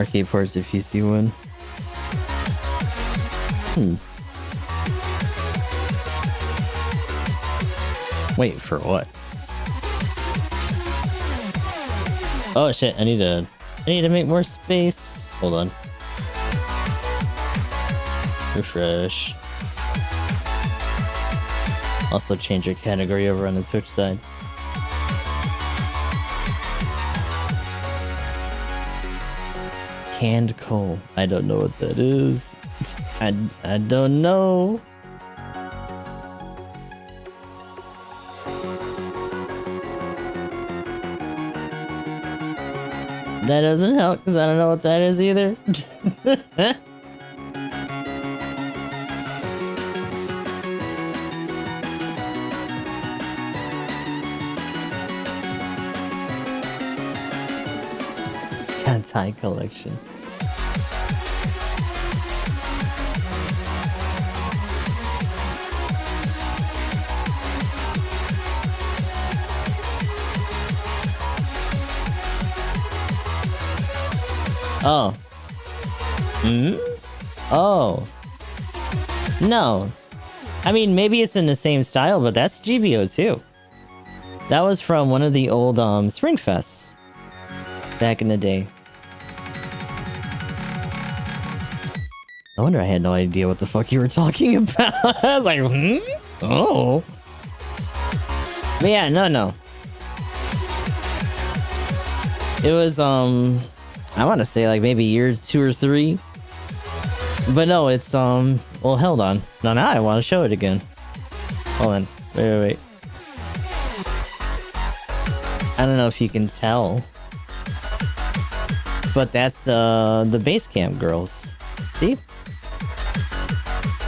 Arcade ports if you see one. Wait, for what? Oh shit, I need to make more space. Hold on. Refresh. Also change your category over on the Twitch side. Canned coal. I don't know what that is. I don't know. That doesn't help because I don't know what that is either. Anti collection. Oh. Oh. No. I mean, maybe it's in the same style, but that's GBO too. That was from one of the old Spring Fests back in the day. No wonder I had no idea what the fuck you were talking about. I was like, Oh. But yeah, no. It was, I want to say like maybe year 2 or 3. But no, it's, well, hold on. No, now I want to show it again. Hold on. Wait. I don't know if you can tell. But that's the base camp girls. See?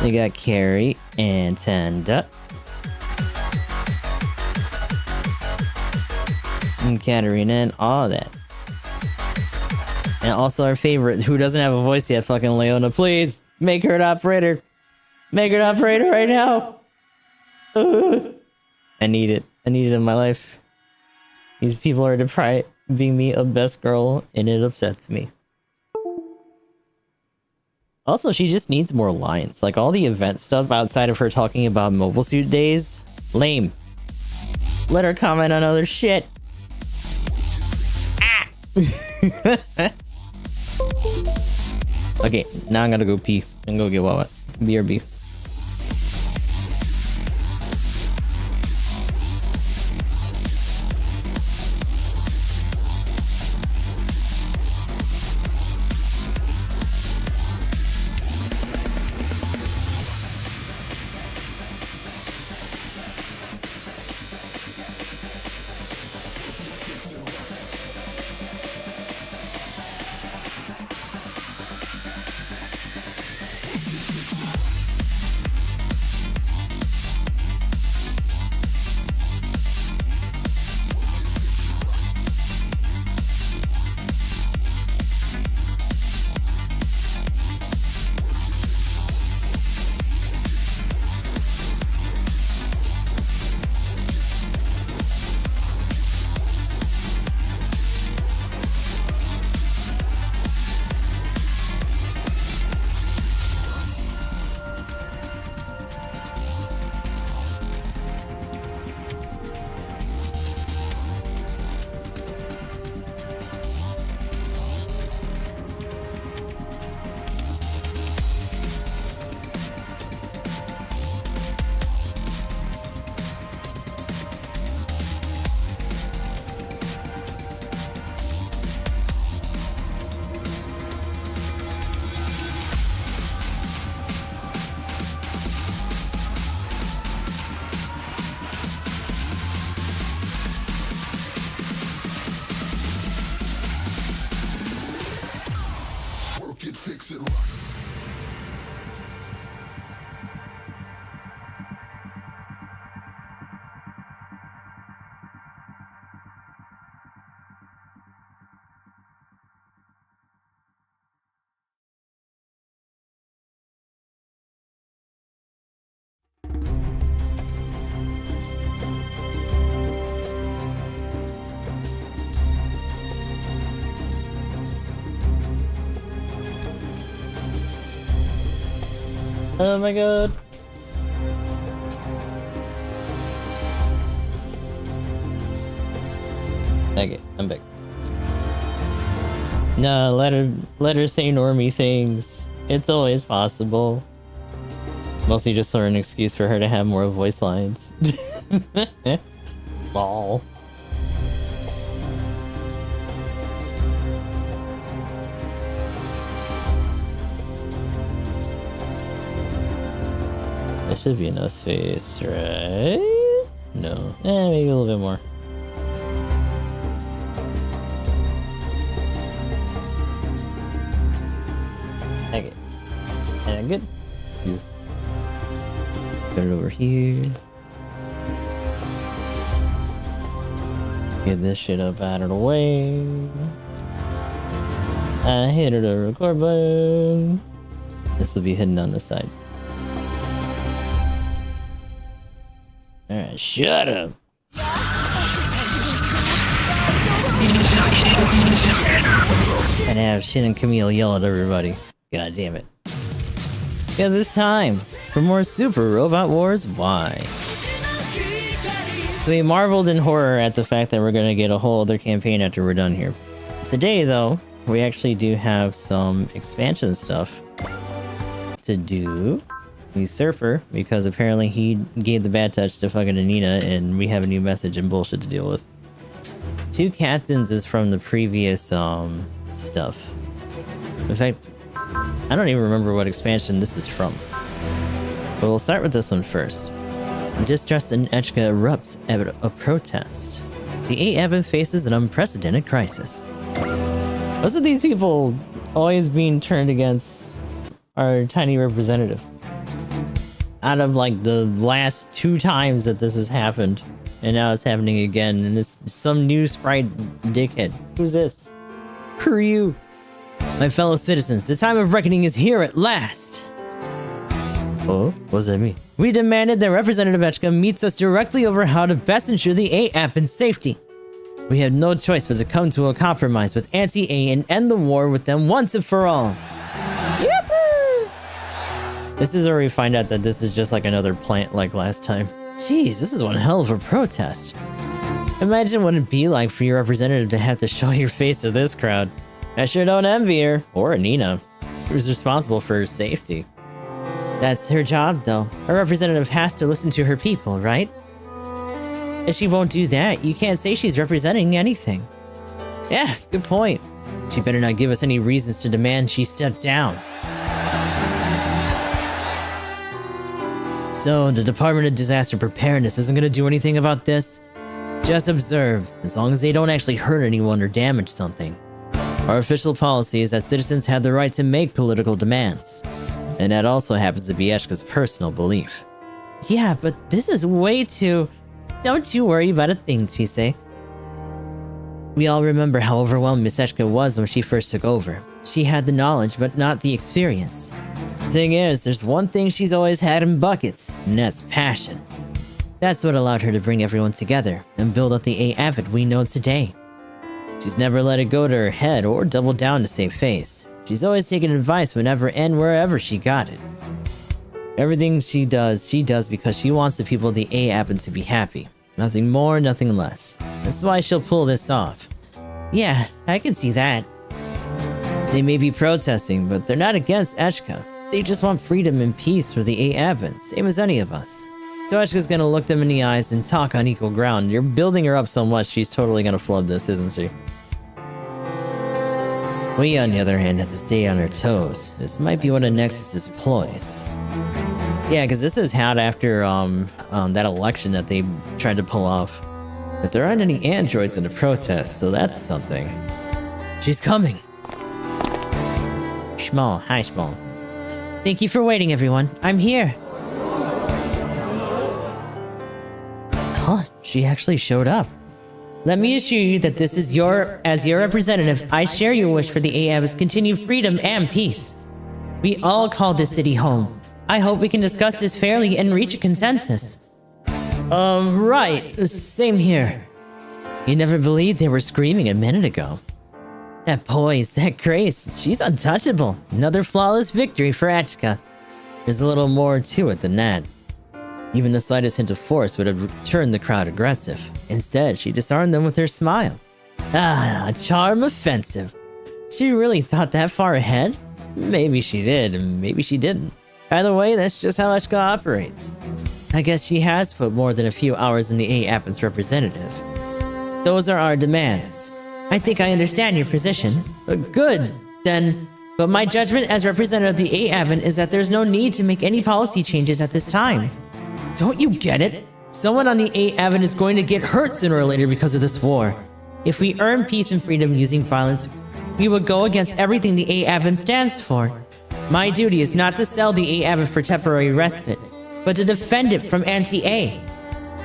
You got Carrie and Tenda. And Katarina and all that. And also our favorite, who doesn't have a voice yet, fucking Leona. Please, make her an operator. Make her an operator right now. I need it. I need it in my life. These people are depriving me of best girl, and it upsets me. Also, she just needs more lines. Like, all the event stuff outside of her talking about Mobile Suit Days, lame. Let her comment on other shit. Ah! Okay, now I'm gonna go pee and go get Wawa. BRB. Oh my god. Okay, I'm back. No, let her say normie things. It's always possible. Mostly just sort of an excuse for her to have more voice lines. Lol. There should be enough space, right? No. Maybe a little bit more. Okay. And good. Put it over here. Get this shit up out of the way. I hit the record button. This will be hidden on the side. Alright, shut up. And have Shin and Camille yell at everybody. God damn it. Because it's time for more Super Robot Wars Y. So we marveled in horror at the fact that we're going to get a whole other campaign after we're done here. Today, though, we actually do have some expansion stuff to do. Usurper, because apparently he gave the bad touch to fucking Anina, and we have a new message and bullshit to deal with. 2 captains is from the previous stuff. In fact, I don't even remember what expansion this is from. But we'll start with this one first. Distrust in Echka erupts at a protest. The A-Evan faces an unprecedented crisis. Wasn't these people always being turned against our tiny representative? Out of like the last 2 times that this has happened, and now it's happening again, and it's some new sprite dickhead. Who's this? Who are you? My fellow citizens, the time of reckoning is here at last! Oh, what does that mean? We demanded that Representative Echka meets us directly over how to best ensure the A-App's safety. We have no choice but to come to a compromise with Anti-A and end the war with them once and for all. Yep. This is where we find out that this is just like another plant like last time. Jeez, this is one hell of a protest. Imagine what it'd be like for your representative to have to show your face to this crowd. I sure don't envy her, or Anina, who's responsible for her safety. That's her job, though. A representative has to listen to her people, right? If she won't do that, you can't say she's representing anything. Yeah, good point. She better not give us any reasons to demand she step down. So, the Department of Disaster Preparedness isn't gonna do anything about this? Just observe, as long as they don't actually hurt anyone or damage something. Our official policy is that citizens have the right to make political demands. And that also happens to be Eshka's personal belief. Yeah, but this is way too... Don't you worry about a thing, Chise. We all remember how overwhelmed Miss Eshka was when she first took over. She had the knowledge, but not the experience. Thing is, there's one thing she's always had in buckets, and that's passion. That's what allowed her to bring everyone together and build up the A-Avid we know today. She's never let it go to her head or doubled down to save face. She's always taken advice whenever and wherever she got it. Everything she does because she wants the people of the A-Avid to be happy. Nothing more, nothing less. That's why she'll pull this off. Yeah, I can see that. They may be protesting, but they're not against Eshka. They just want freedom and peace for the A-Avid, same as any of us. So Eshka's gonna look them in the eyes and talk on equal ground. You're building her up so much, she's totally gonna flood this, isn't she? We, on the other hand, have to stay on our toes. This might be one of Nexus's ploys. Yeah, because this is had after that election that they tried to pull off. But there aren't any androids in the protest, so that's something. She's coming! Schmal, hi Schmal. Thank you for waiting, everyone. I'm here! Huh, she actually showed up. Let me assure you that this is as your representative, I share your wish for the A-Ab's continued freedom and peace. We all call this city home. I hope we can discuss this fairly and reach a consensus. Right. Same here. You never believed they were screaming a minute ago. That poise, that grace, she's untouchable. Another flawless victory for Echka. There's a little more to it than that. Even the slightest hint of force would have turned the crowd aggressive. Instead, she disarmed them with her smile. Ah, a charm offensive. She really thought that far ahead? Maybe she did, and maybe she didn't. Either way, that's just how LESSGOOOO operates. I guess she has put more than a few hours in the A-Avon's representative. Those are our demands. I think I understand your position. Good, then. But my judgment as representative of the A-Avon is that there's no need to make any policy changes at this time. Don't you get it? Someone on the A-Avon is going to get hurt sooner or later because of this war. If we earn peace and freedom using violence, we will go against everything the A-Avon stands for. My duty is not to sell the A-Avon for temporary respite, but to defend it from anti-A.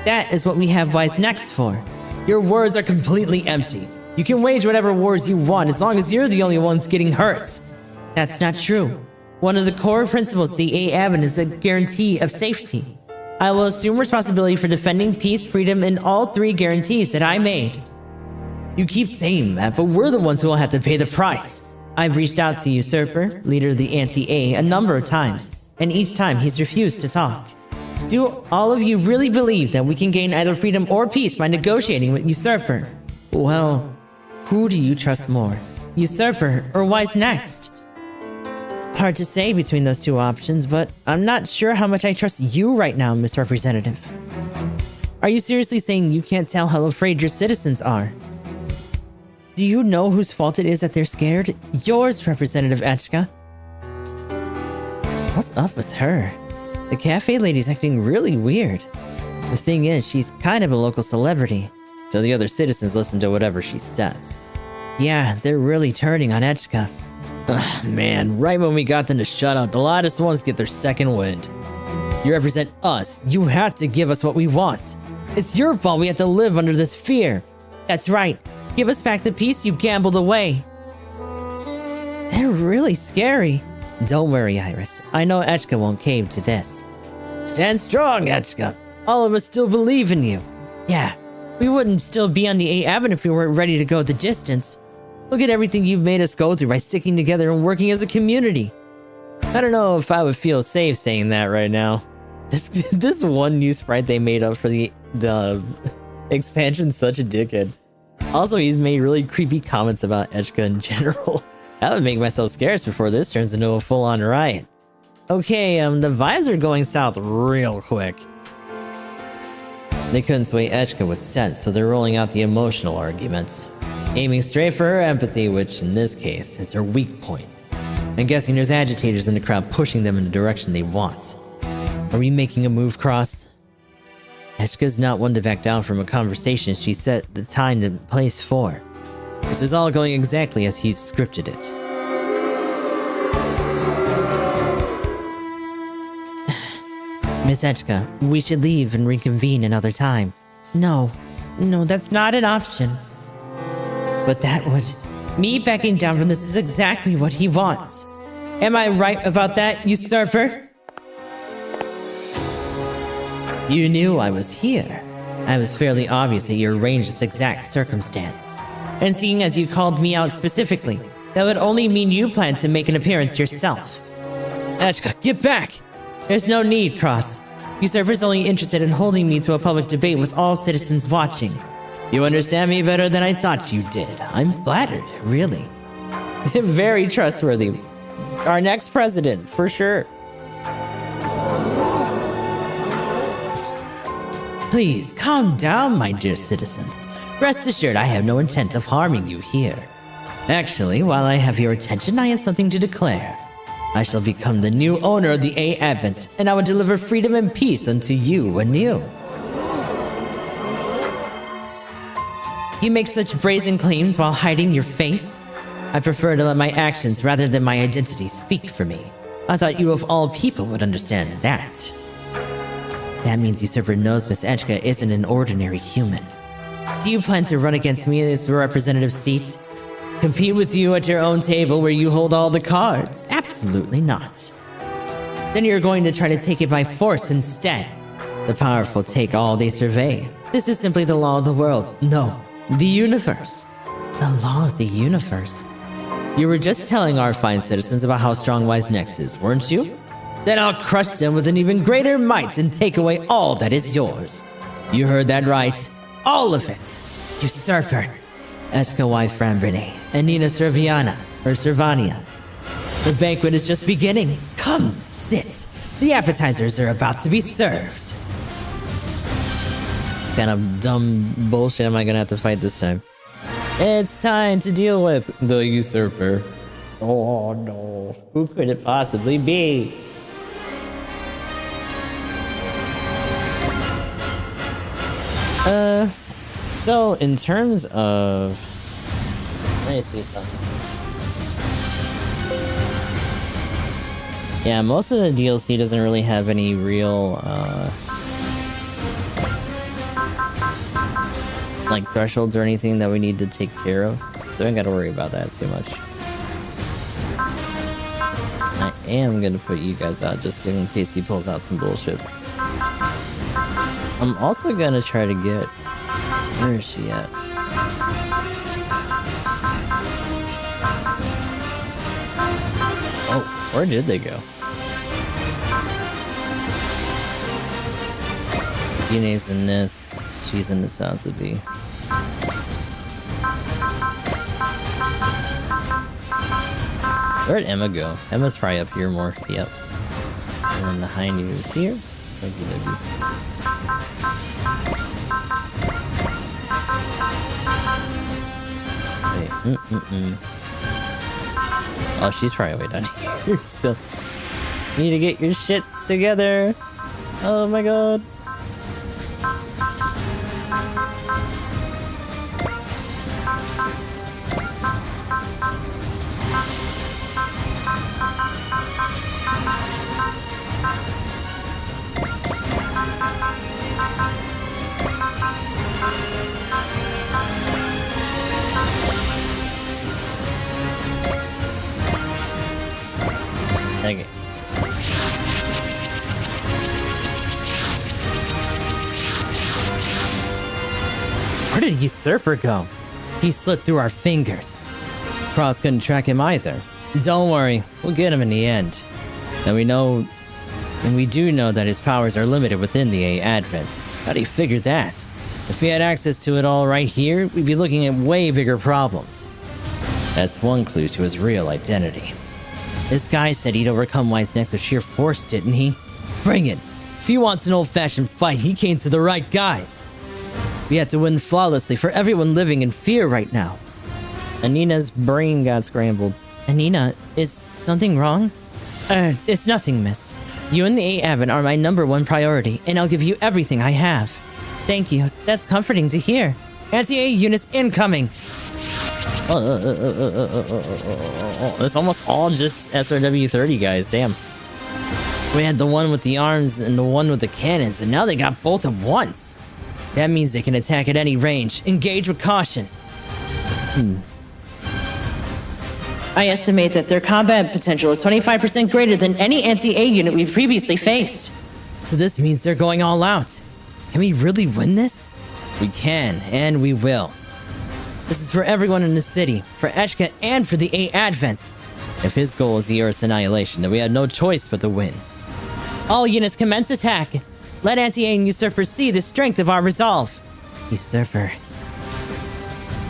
That is what we have Wise Next for. Your words are completely empty. You can wage whatever wars you want as long as you're the only ones getting hurt. That's not true. One of the core principles of the A-Avon is a guarantee of safety. I will assume responsibility for defending peace, freedom, and all three guarantees that I made. You keep saying that, but we're the ones who will have to pay the price. I've reached out to Usurper, leader of the anti-A, a number of times, and each time he's refused to talk. Do all of you really believe that we can gain either freedom or peace by negotiating with Usurper? Well, who do you trust more? Usurper or Wise Next? Hard to say between those two options, but I'm not sure how much I trust you right now, Miss Representative. Are you seriously saying you can't tell how afraid your citizens are? Do you know whose fault it is that they're scared? Yours, Representative Echka. What's up with her? The cafe lady's acting really weird. The thing is, she's kind of a local celebrity, so the other citizens listen to whatever she says. Yeah, they're really turning on Echka. Ugh, man, right when we got them to shut out, the loudest ones get their second wind. You represent us. You have to give us what we want. It's your fault we have to live under this fear. That's right. Give us back the peace you gambled away. They're really scary. Don't worry, Iris. I know Echka won't cave to this. Stand strong, Echka. All of us still believe in you. Yeah, we wouldn't still be on the A-Avon if we weren't ready to go the distance. Look at everything you've made us go through by sticking together and working as a community. I don't know if I would feel safe saying that right now. This one new sprite they made up for the expansion's such a dickhead. Also, he's made really creepy comments about Echka in general. That would make myself scarce before this turns into a full-on riot. Okay, the vibes are going south real quick. They couldn't sway Echka with sense, so they're rolling out the emotional arguments. Aiming straight for her empathy, which in this case is her weak point. I'm guessing there's agitators in the crowd pushing them in the direction they want. Are we making a move, Cross? Echka's not one to back down from a conversation she set the time and place for. This is all going exactly as he's scripted it. Miss Echka, we should leave and reconvene another time. No, that's not an option. But that would... Me backing down from this is exactly what he wants. Am I right about that, Usurper? You knew I was here. I was fairly obvious that you arranged this exact circumstance. And seeing as you called me out specifically, that would only mean you plan to make an appearance yourself. Echka, get back! There's no need, Cross. Usurper's only interested in holding me to a public debate with all citizens watching. You understand me better than I thought you did. I'm flattered, really. Very trustworthy. Our next president, for sure. Please, calm down, my dear citizens. Rest assured I have no intent of harming you here. Actually, while I have your attention, I have something to declare. I shall become the new owner of the A-Avon, and I will deliver freedom and peace unto you anew. You make such brazen claims while hiding your face? I prefer to let my actions rather than my identity speak for me. I thought you of all people would understand that. That means Usurper knows Miss Echka isn't an ordinary human. Do you plan to run against me as a representative seat? Compete with you at your own table where you hold all the cards? Absolutely not. Then you're going to try to take it by force instead. The powerful take all they survey. This is simply the law of the world. No, the universe. The law of the universe. You were just telling our fine citizens about how strong Wise Next is, weren't you? Then I'll crush them with an even greater might and take away all that is yours. You heard that right. All of it. Usurper. Eshka Y. Frambrini. And Nina Serviana. Or Serviania. The banquet is just beginning. Come, sit. The appetizers are about to be served. What kind of dumb bullshit am I gonna have to fight this time? It's time to deal with the usurper. Oh no. Who could it possibly be? So in terms of... Let me see something. Yeah, most of the DLC doesn't really have any real, like thresholds or anything that we need to take care of. So I don't gotta worry about that too much. I am gonna put you guys out just in case he pulls out some bullshit. I'm also gonna try to get... Where is she at? Oh, where did they go? Yune's in this. She's in the Sazabi. Where'd Emma go? Emma's probably up here more. Yep. And then the Hainu is here. Wait, Oh, she's probably way down here still. You need to get your shit together. Oh my god. Okay. Where did Usurper go? He slipped through our fingers. Cross couldn't track him either. Don't worry, we'll get him in the end. And we do know that his powers are limited within the 8 Advents. How do you figure that? If we had access to it all right here, we'd be looking at way bigger problems. That's one clue to his real identity. This guy said he'd overcome White's next with sheer force, didn't he? Bring it! If he wants an old-fashioned fight, he came to the right guys. We had to win flawlessly for everyone living in fear right now. Anina's brain got scrambled. Anina, is something wrong? It's nothing, miss. You and the 8 Advent are my #1 priority, and I'll give you everything I have. Thank you. That's comforting to hear. Anti-A units incoming! It's almost all just SRW-30 guys, damn. We had the one with the arms and the one with the cannons, and now they got both at once. That means they can attack at any range. Engage with caution. I estimate that their combat potential is 25% greater than any anti-A unit we've previously faced. So this means they're going all out. Can we really win this? We can, and we will. This is for everyone in the city, for Eshka and for the 8 Advents. If his goal is the Earth's annihilation, then we had no choice but to win. All units commence attack. Let Anti-A and Usurper see the strength of our resolve. Usurper.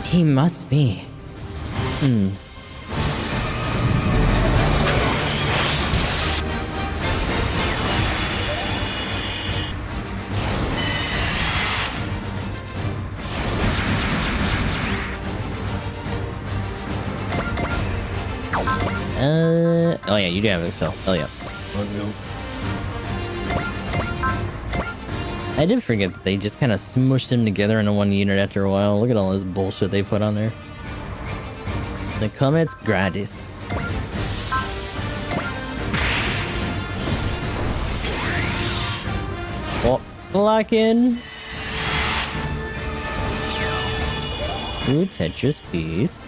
He must be. Oh yeah, you do have Excel. Oh yeah. Let's go. I did forget that they just kind of smushed them together into one unit after a while. Look at all this bullshit they put on there. The comments gratis. Oh, lock in. Ooh, Tetris piece.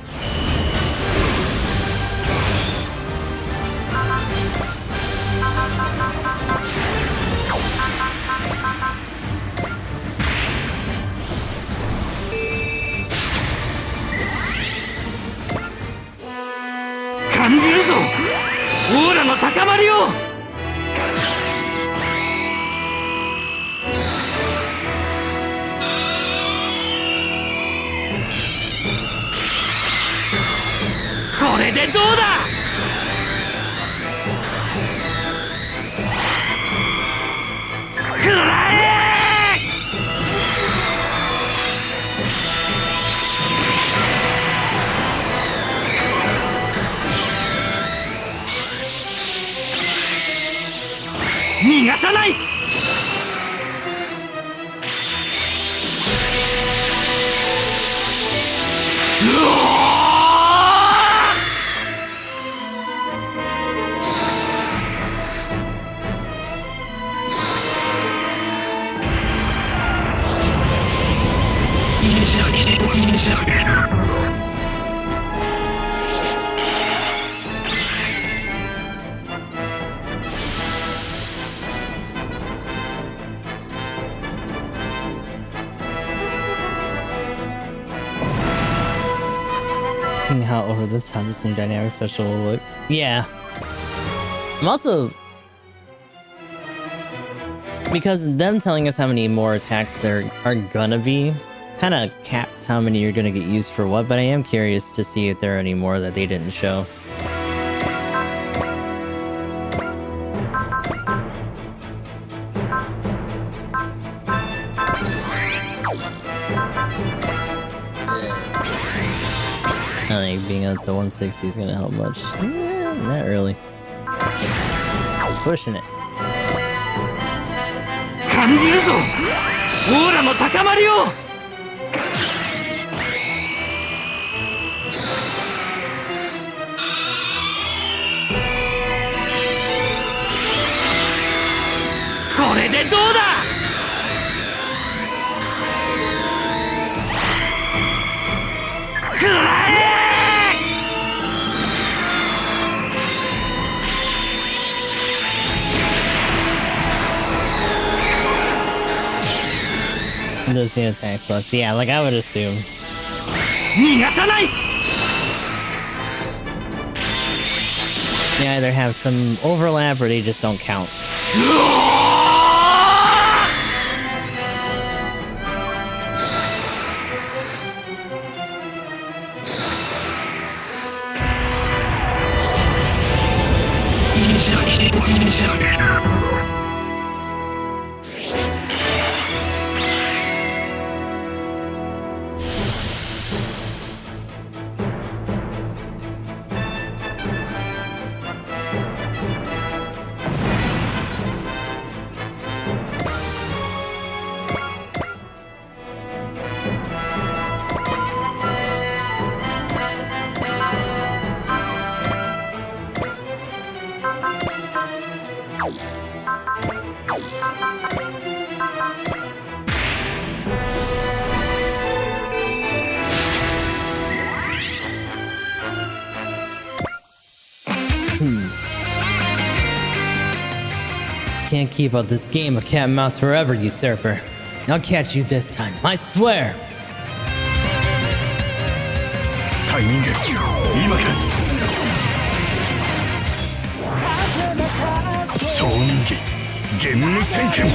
でどうだ。くらえ。逃がさない。うおー。Seeing how over the top this new dynamic special will look. Yeah. I'm also... Because them telling us how many more attacks there are gonna be kind of caps how many you're gonna get used for what, but I am curious to see if there are any more that they didn't show. I don't think being at the 160 is gonna help much. Yeah, not really. Pushing it. 感じるぞ。オーラの高まりを。これでどうだ。くらえ。Those new attack slots. Yeah, like I would assume. 逃がさない。 They either have some overlap or they just don't count. うおー。Can't keep up this game of cat and mouse forever, usurper. I'll catch you this time, I swear! タイミング今か。超人気ゲーム宣言。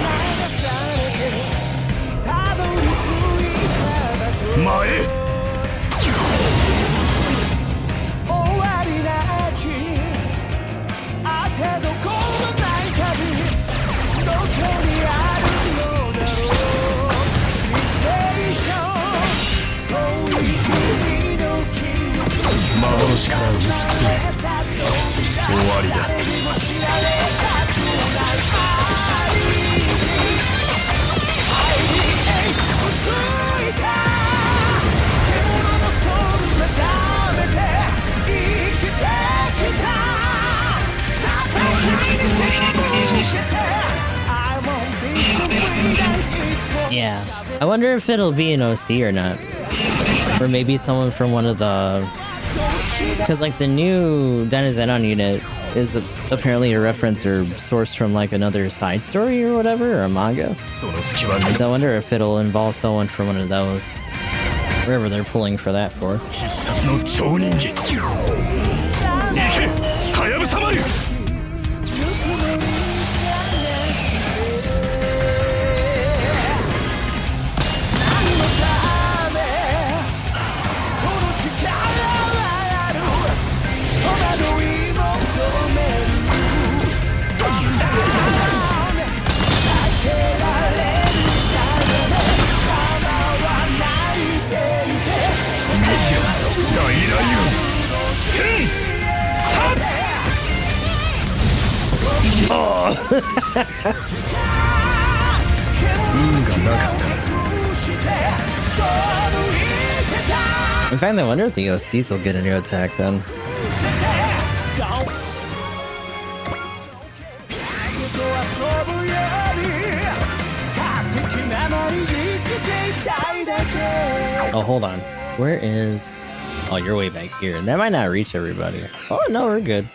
前。幻から移つ終わりだ。Yeah. I wonder if it'll be an OC or not. Or maybe someone from one of the... Because, like, the new Denizenon unit is apparently a reference or source from, like, another side story or whatever, or a manga. So I wonder if it'll involve someone from one of those. Wherever they're pulling for that for. In fact, I wonder if the OCs will get a new attack then. Oh, hold on. Where is... Oh, you're way back here. That might not reach everybody. Oh, no, we're good.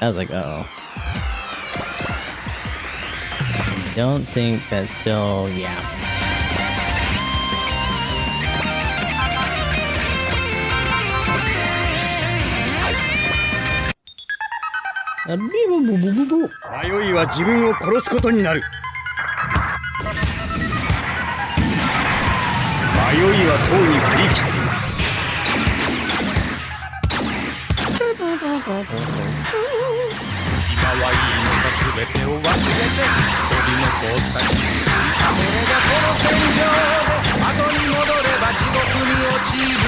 I was like, uh-oh. Don't think that's still... Yeah.迷いは自分を殺すことになる。迷いはとうに振り切っている。今はいいのさ、すべてを忘れて取り残った傷ついたものがこの戦場で後に戻れば地獄に落ちる。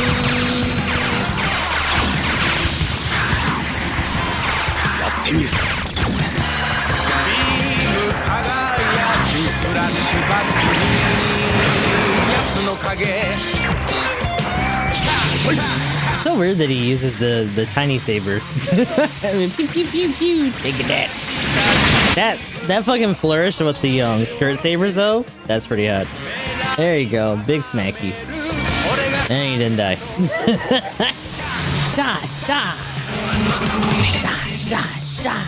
やってみるさ。ビーム輝くフラッシュバックに奴の影。So weird that he uses the tiny saber. I mean, pew pew pew pew, taking that. That fucking flourish with the skirt sabers though. That's pretty hot. There you go, big smacky. And he didn't die. Shot, shot. Shot, shot, shot.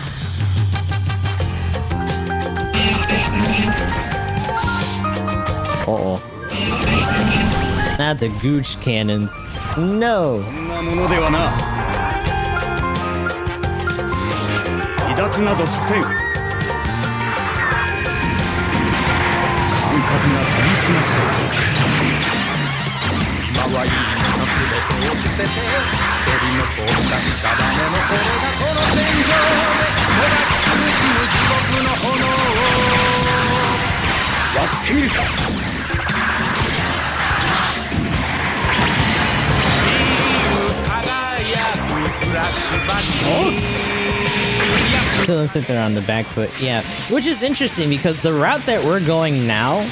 Uh-oh. Not the gooch cannons. No. そんなものではな。離脱などさせん。感覚が研ぎ澄まされていく。今はいいのさ、すべてを捨てて一人残った屍の俺がこの戦場でもがき苦しむ地獄の炎をやってみるさ。So let's sit there on the back foot. Yeah, which is interesting because the route that we're going now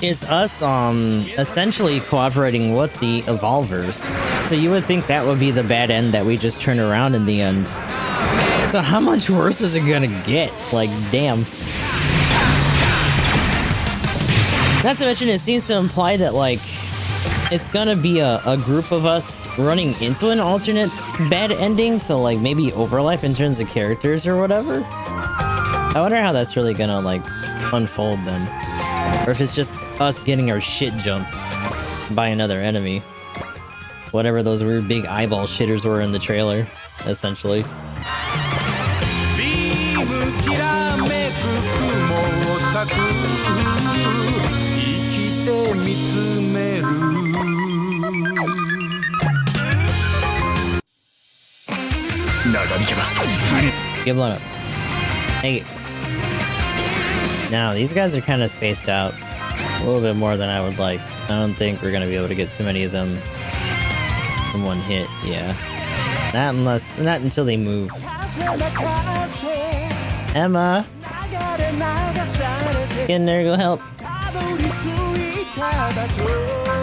is us essentially cooperating with the evolvers. So you would think that would be the bad end that we just turn around in the end. So how much worse is it gonna get? Like, damn. Not to mention, it seems to imply that, like, it's gonna be a group of us running into an alternate bad ending, so, like, maybe overlap in terms of characters or whatever. I wonder how that's really gonna, like, unfold then. Or if it's just us getting our shit jumped by another enemy. Whatever those weird big eyeball shitters were in the trailer, essentially. Get blown up. Hey. Now, these guys are kind of spaced out. A little bit more than I would like. I don't think we're going to be able to get too many of them in one hit. Yeah. Not until they move. Emma! Get in there, go help.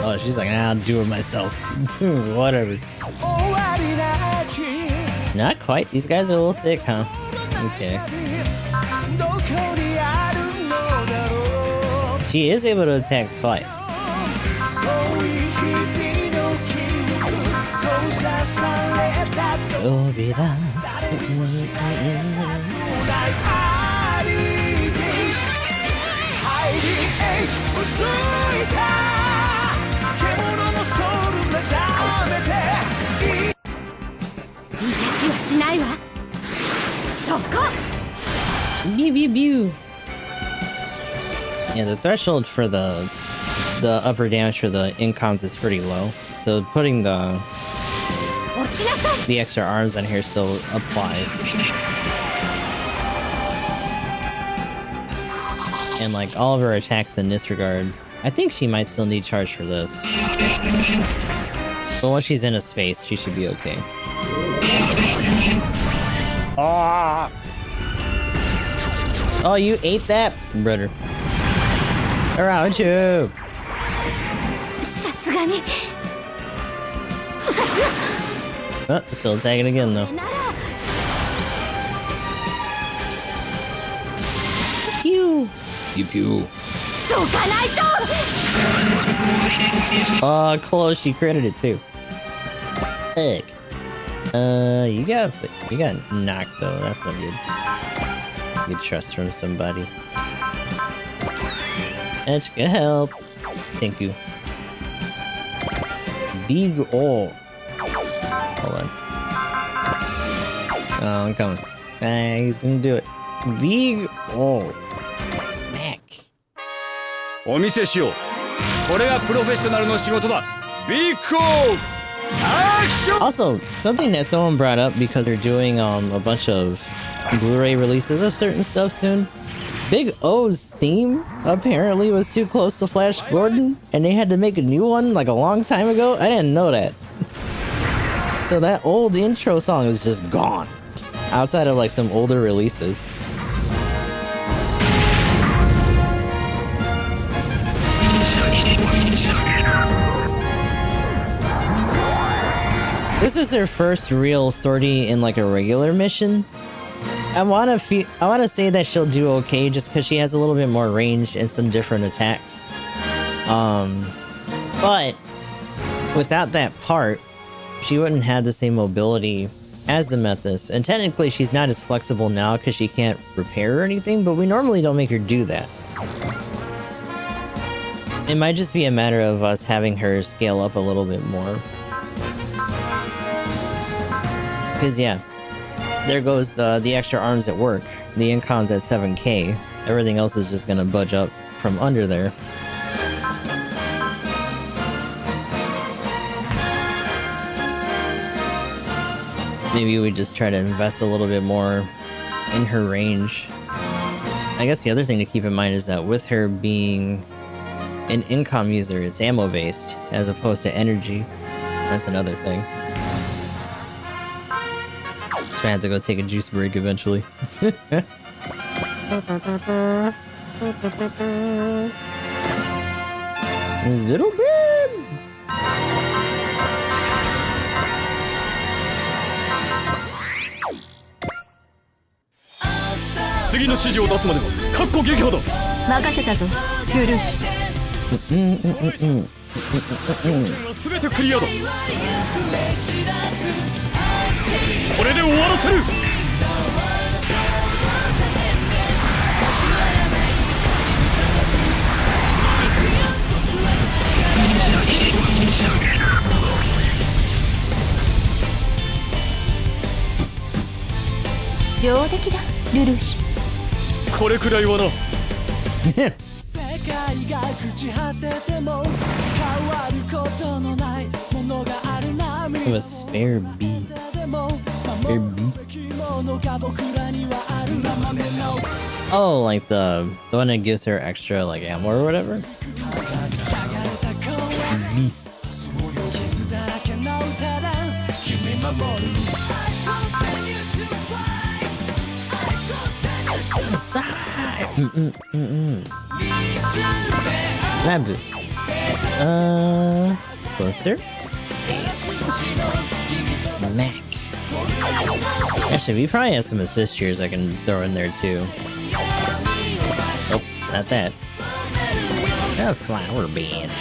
Oh, she's like, nah, I'll do it myself. Whatever. Not quite. These guys are a little thick, huh? Okay. She is able to attack twice. Yeah, the threshold for the upper damage for the incons is pretty low, so putting the extra arms on here still applies. And like all of her attacks in this regard, I think she might still need charge for this. But once she's in a space, she should be okay. Ah! Oh, you ate that, brother. Around you. さすがに不活 Oh, still tagging again though. なら Pew. Pew pew. どかないと Oh, close. She critted it too. Heck. You got knocked though. That's not good. Good trust from somebody. That's good help. Thank you. Big O. Hold on. Oh, I'm coming. He's gonna do it. Big O. Smack. お見せしよう。これがプロフェッショナルの仕事だ。ビッグオーアクション。 Also, something that someone brought up because they're doing a bunch of Blu-ray releases of certain stuff soon. Big O's theme apparently was too close to Flash Gordon, and they had to make a new one like a long time ago. I didn't know that. So that old intro song is just gone, outside of like some older releases. This is her first real sortie in like a regular mission. I wanna say that she'll do okay just because she has a little bit more range and some different attacks. But without that part, she wouldn't have the same mobility as the Methus. And technically she's not as flexible now because she can't repair or anything, but we normally don't make her do that. It might just be a matter of us having her scale up a little bit more. Because yeah, there goes the extra arms at work. The Incon's at 7k. Everything else is just gonna budge up from under there. Maybe we just try to invest a little bit more in her range. I guess the other thing to keep in mind is that with her being an Incom user, it's ammo based as opposed to energy. That's another thing. I have to go take a juice break eventually. This little crib. 次の指示を出すまでは確固撃破だ。任せたぞルルーシュ全てクリアだ。これで終わらせる。上出来だルルーシュこれくらいはな。 I have a spare B. Spare B. Oh, like the one that gives her extra like ammo or whatever. B. Rabbit. Closer. Smack. Actually, we probably have some assist cheers I can throw in there too. Oh, not that. A flower band.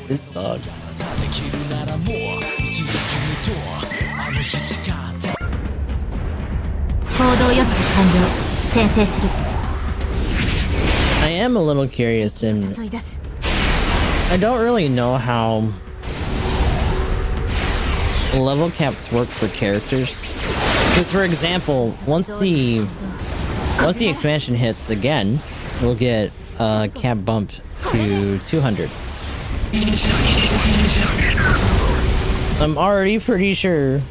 This song. 行動予測完了先制する I am a little curious, and 誘い出す I don't really know how level caps work for characters. Because, for example, once the expansion hits again, we'll get cap bump to 200. I'm already pretty sure.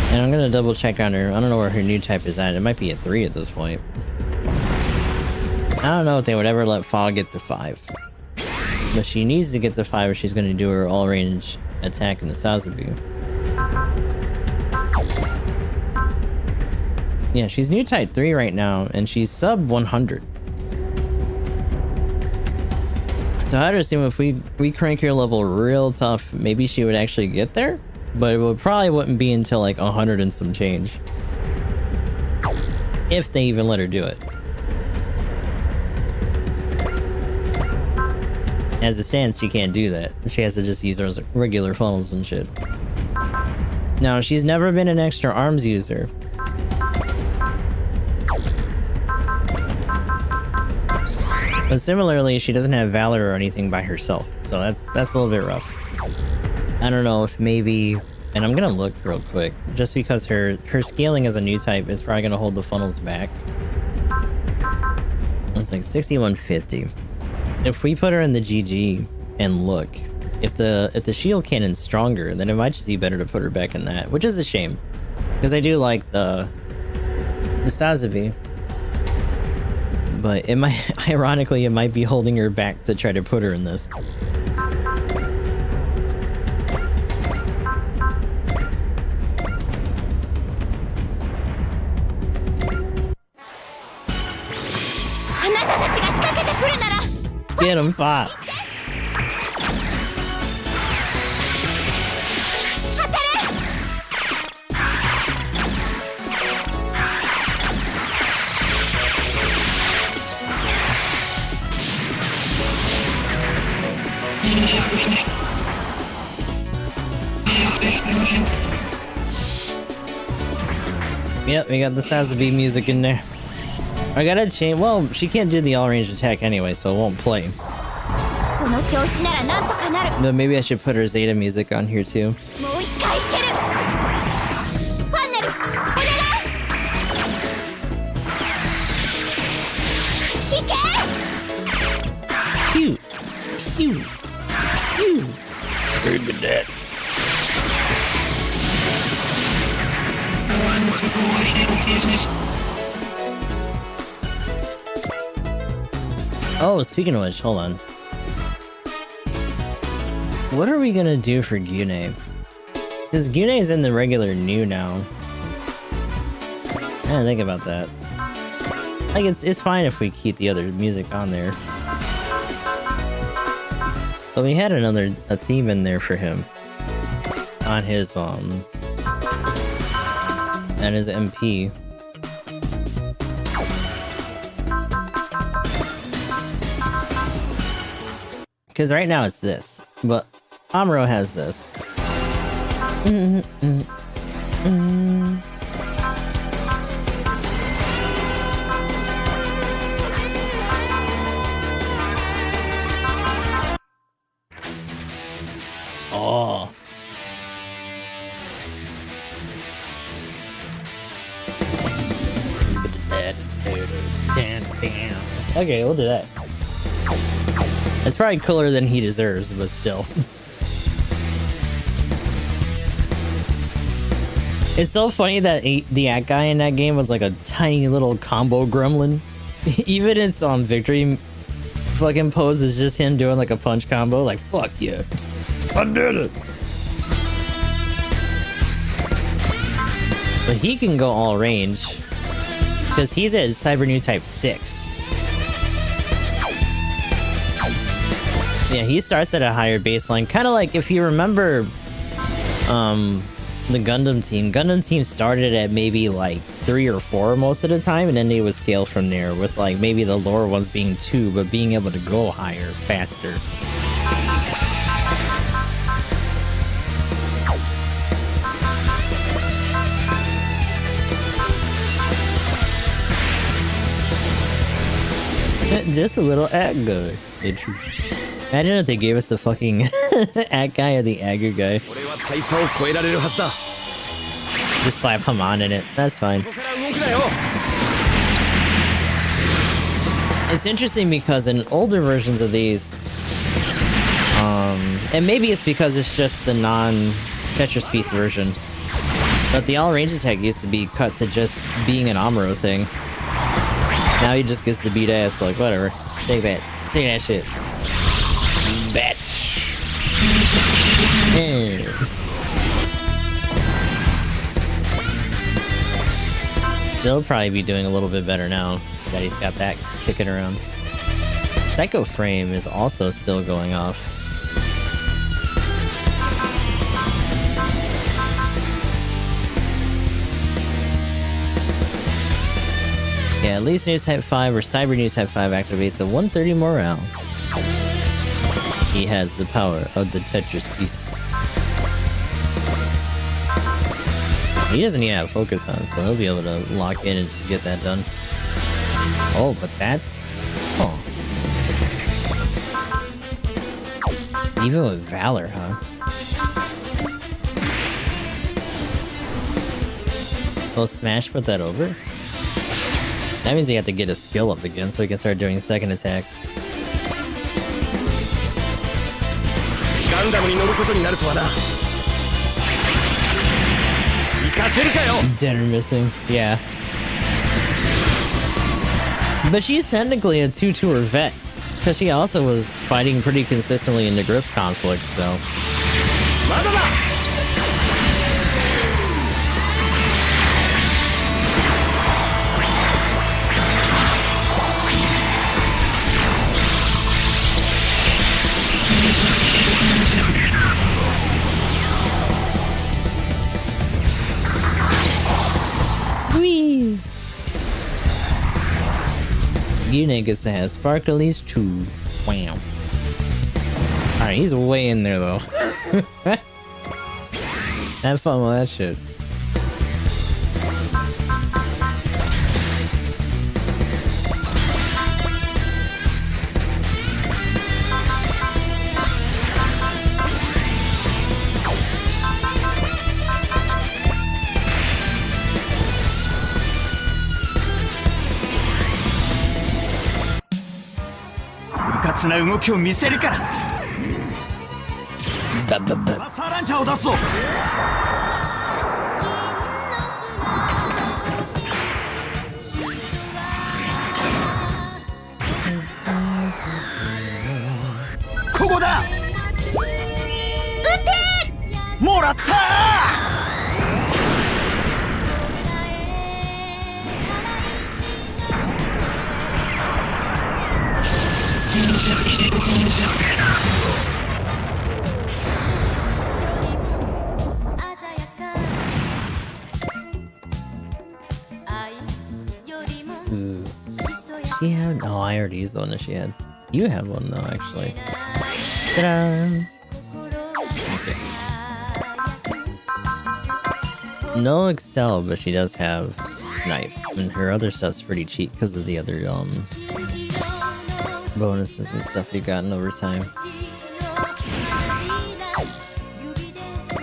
And I'm gonna double check on her. I don't know where her new type is at. It might be at 3 at this point. I don't know if they would ever let Fa get to 5. But she needs to get to 5 if she's gonna do her all-range attack in the Sazabu. Yeah, she's new type 3 right now, and she's sub 100. So I'd assume if we crank her level real tough, maybe she would actually get there? But it probably wouldn't be until like 100 and some change. If they even let her do it. As it stands, she can't do that. She has to just use those regular funnels and shit. Now, she's never been an extra arms user. But similarly, she doesn't have Valor or anything by herself. So that's a little bit rough. I don't know if maybe... And I'm gonna look real quick. Just because her scaling as a new type is probably gonna hold the funnels back. It's like 6150. If we put her in the GG and look, if the shield cannon's stronger, then it might just be better to put her back in that, which is a shame. Because I do like the Sazabi. But it might, ironically, it might be holding her back to try to put her in this. Get him, Fa. Yep, we got the Sazabi music in there. I gotta change. Well, she can't do the all-range attack anyway, so it won't play. But maybe I should put her Zeta music on here too. Cute, cute, cute. Very good, Dad. Oh, speaking of which, hold on. What are we gonna do for Gyune? Because Gyune is in the regular new now. I didn't think about that. Like, it's fine if we keep the other music on there. But we had a theme in there for him. On his, and his MP. Because right now it's this, but Amuro has this. Oh. Okay, we'll do that. It's probably cooler than he deserves, but still. It's so funny that the Act guy in that game was like a tiny little combo gremlin. Even its victory fucking pose is just him doing like a punch combo, like fuck yeah. I did it. But he can go all range. Because he's at Cyber New Type 6. Yeah, he starts at a higher baseline. Kind of like if you remember the Gundam team. Gundam team started at maybe like 3 or 4 most of the time, and then they would scale from there with like maybe the lower ones being 2, but being able to go higher, faster. Just a little Act guy. Imagine if they gave us the fucking Act guy or the Agu guy. Just slap Haman in it. That's fine. It's interesting because in older versions of these, and maybe it's because it's just the non-Tetris piece version, but the all range attack used to be cut to just being an Amuro thing. Now he just gets to beat ass, like, whatever. Take that shit. Bitch. So he'll probably be doing a little bit better now that he's got that kicking around. Psycho Frame is also still going off. Yeah, at least New Type 5 or Cyber New Type 5 activates a 130 morale. He has the power of the Tetris piece. He doesn't even have focus on, so he'll be able to lock in and just get that done. Oh, but that's... Oh. Even with Valor, huh? Will Smash put that over? That means you have to get his skill up again so he can start doing second attacks. Dead or missing, yeah. But she's technically a 2-tour vet, because she also was fighting pretty consistently in the Grips conflict, so... Whee! Unit gets to have Sparklies too. Wow. Alright, he's way in there though. Have fun with that shit. She had? Oh, I already used the one that she had. You have one though, actually. Ta-da! Okay. No Excel, but she does have Snipe, and her other stuff's pretty cheap because of the other bonuses and stuff you've gotten over time.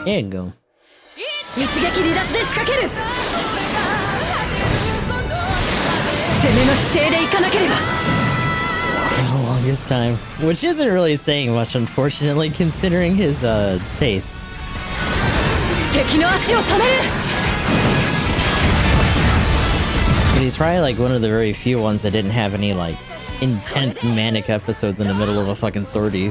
There you go. The longest time, which isn't really saying much, unfortunately, considering his tastes. But he's probably like one of the very few ones that didn't have any like intense manic episodes in the middle of a fucking sortie.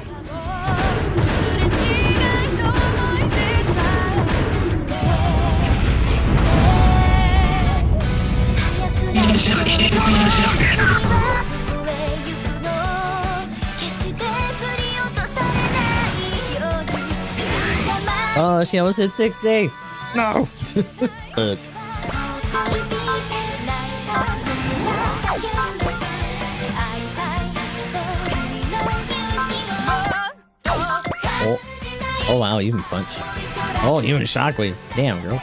Oh, she almost hit 60. No. Look. Oh. Oh wow, you can punch. Oh, even shockwave. Damn, girl.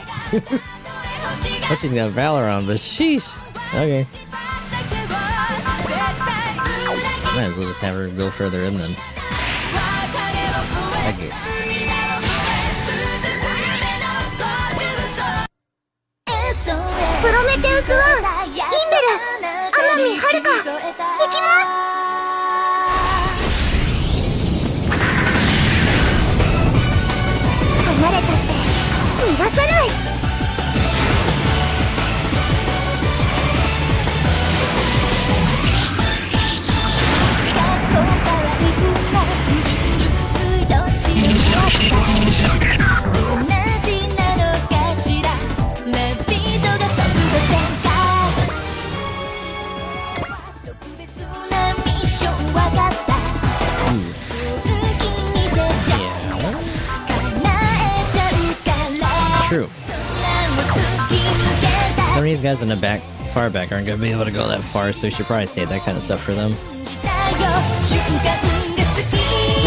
Well, she's got Valor on, but sheesh. Okay. Might as well just have her go further in then. Okay. プロメテウス1インベル天海遥行きます true. Some of these guys in the back, far back, aren't gonna be able to go that far, so we should probably save that kind of stuff for them.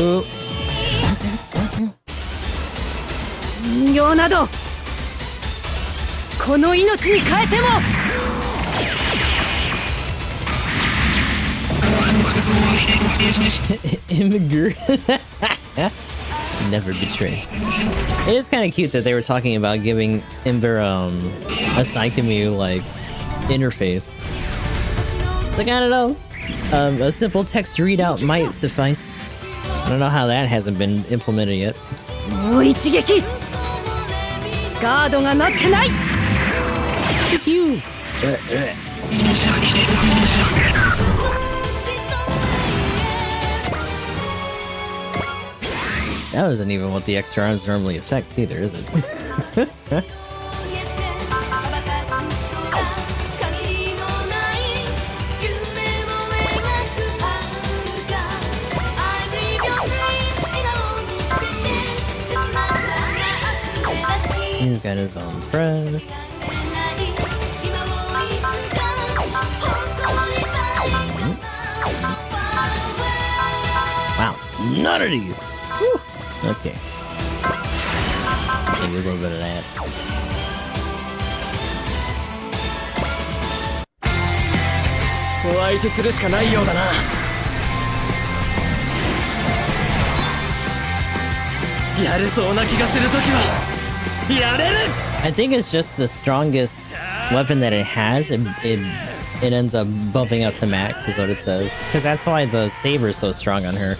Ooh. 人形などこの命に変えても Immigrant. Never betray. It is kind of cute that they were talking about giving Ember a Psychemu like interface. It's like, I don't know, a simple text readout might suffice. I don't know how that hasn't been implemented yet. もう一撃ガードがなってない That wasn't even what the extra arms normally affects either, is it? He's got his own press. Wow, none of these! Whew. Okay. Maybe a little bit of that. I think it's just the strongest weapon that it has. It ends up bumping up to max, is what it says. Because that's why the saber is so strong on her.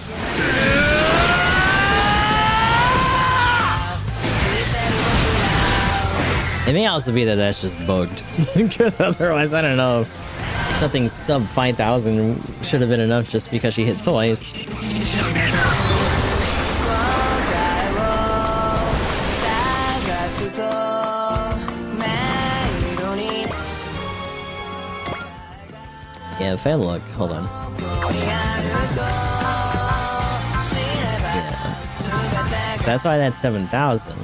It may also be that that's just bugged. Because otherwise, I don't know. Something sub 5,000 should have been enough just because she hit twice. Yeah, if I look, hold on. Yeah. So that's why that's 7,000.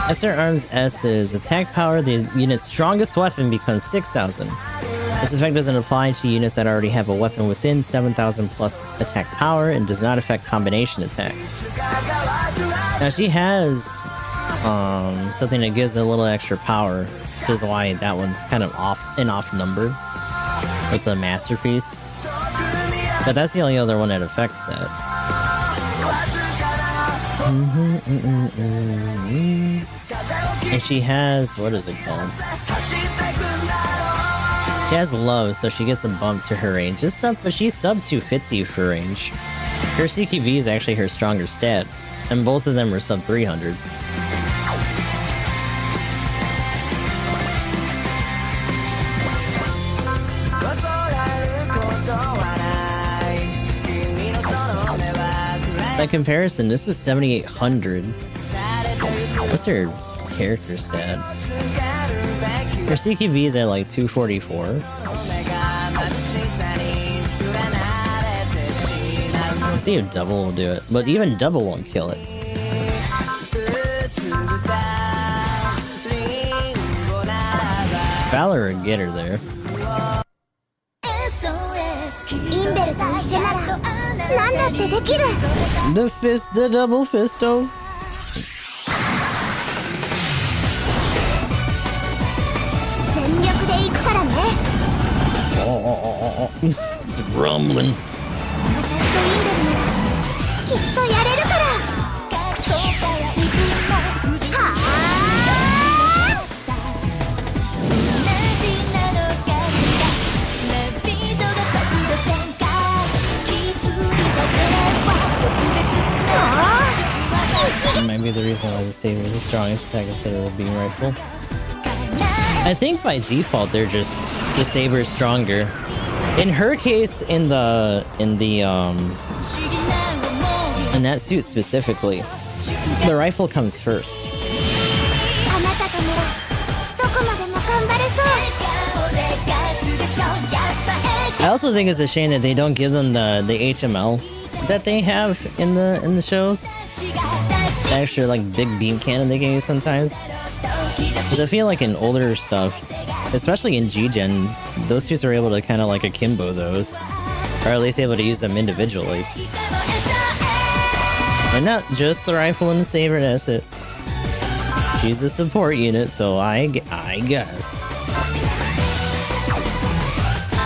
SR Arms S's attack power, the unit's strongest weapon becomes 6,000. This effect doesn't apply to units that already have a weapon within 7,000 plus attack power and does not affect combination attacks. Now she has something that gives a little extra power, which is why that one's kind of off number with the masterpiece. But that's the only other one that affects that. And she has, what is it called? She has love, so she gets a bump to her range. This stuff, but she's sub 250 for range. Her CQB is actually her stronger stat, and both of them are sub 300. By comparison, this is 7,800. What's her character stat? Her CQB is at like 244. Let's see if double will do it, but even double won't kill it. Valor would get her there. The fist, the double fisto. Oh, it's rumbling. That might be the reason why the saber is the strongest attack instead of the beam rifle. I think by default they're just the saber is stronger. In her case, in that suit specifically, the rifle comes first. I also think it's a shame that they don't give them the HML that they have in the shows. The extra like big beam cannon they can use sometimes. Because I feel like in older stuff, especially in G-Gen, those suits are able to kind of like akimbo those, or at least able to use them individually. And not just the rifle and the saber, that's it. She's a support unit, so I guess.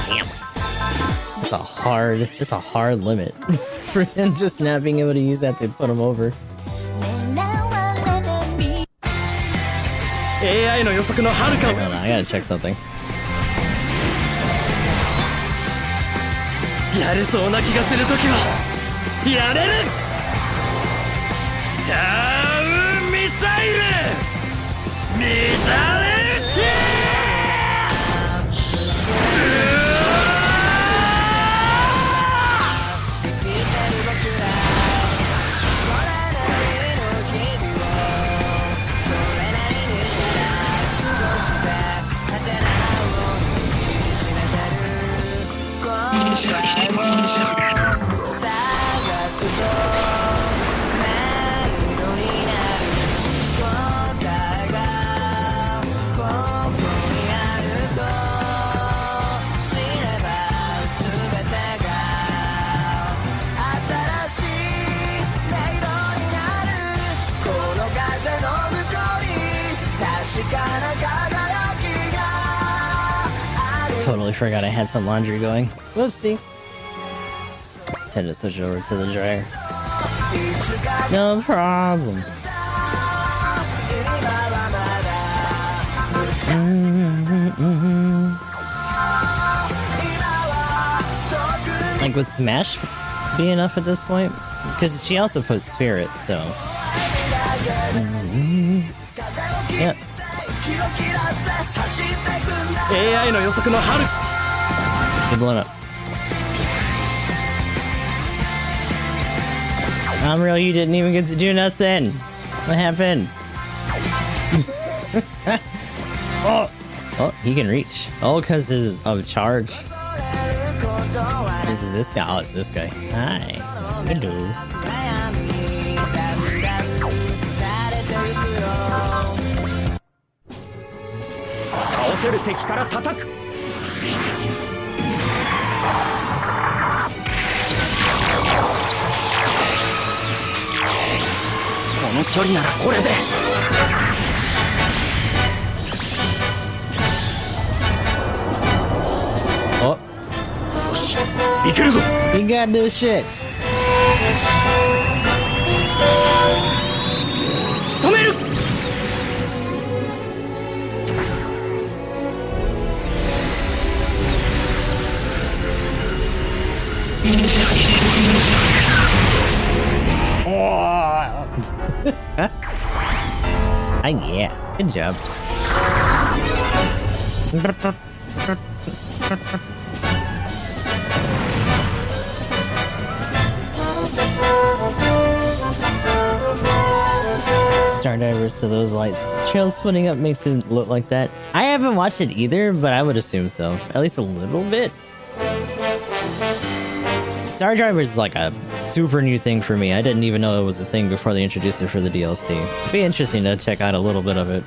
Damn. It's a hard limit for him just not being able to use that to put him over. AI の予測の遥か Hold on, I gotta check something. やれそうな気がするときはやれるタウンミサイル乱れるしTotally forgot I had some laundry going. Whoopsie. Just had to switch it over to the dryer. No problem. Like, would Smash be enough at this point? Because she also puts Spirit, so... Yep. AI の予測の遥 You're blown up. Unreal, you didn't even get to do nothing. What happened? Oh, he can reach. Oh, because of charge. Is it this guy? Oh, it's this guy. Hi. Hello. 倒せる敵から叩くこの距離ならこれでOh, よしいけるぞ you got this shit. 仕留める Yeah, good job. Stardivers to those lights. Trails splitting up makes it look like that. I haven't watched it either, but I would assume so. At least a little bit. Star Driver is like a super new thing for me. I didn't even know it was a thing before they introduced it for the DLC. It'd be interesting to check out a little bit of it.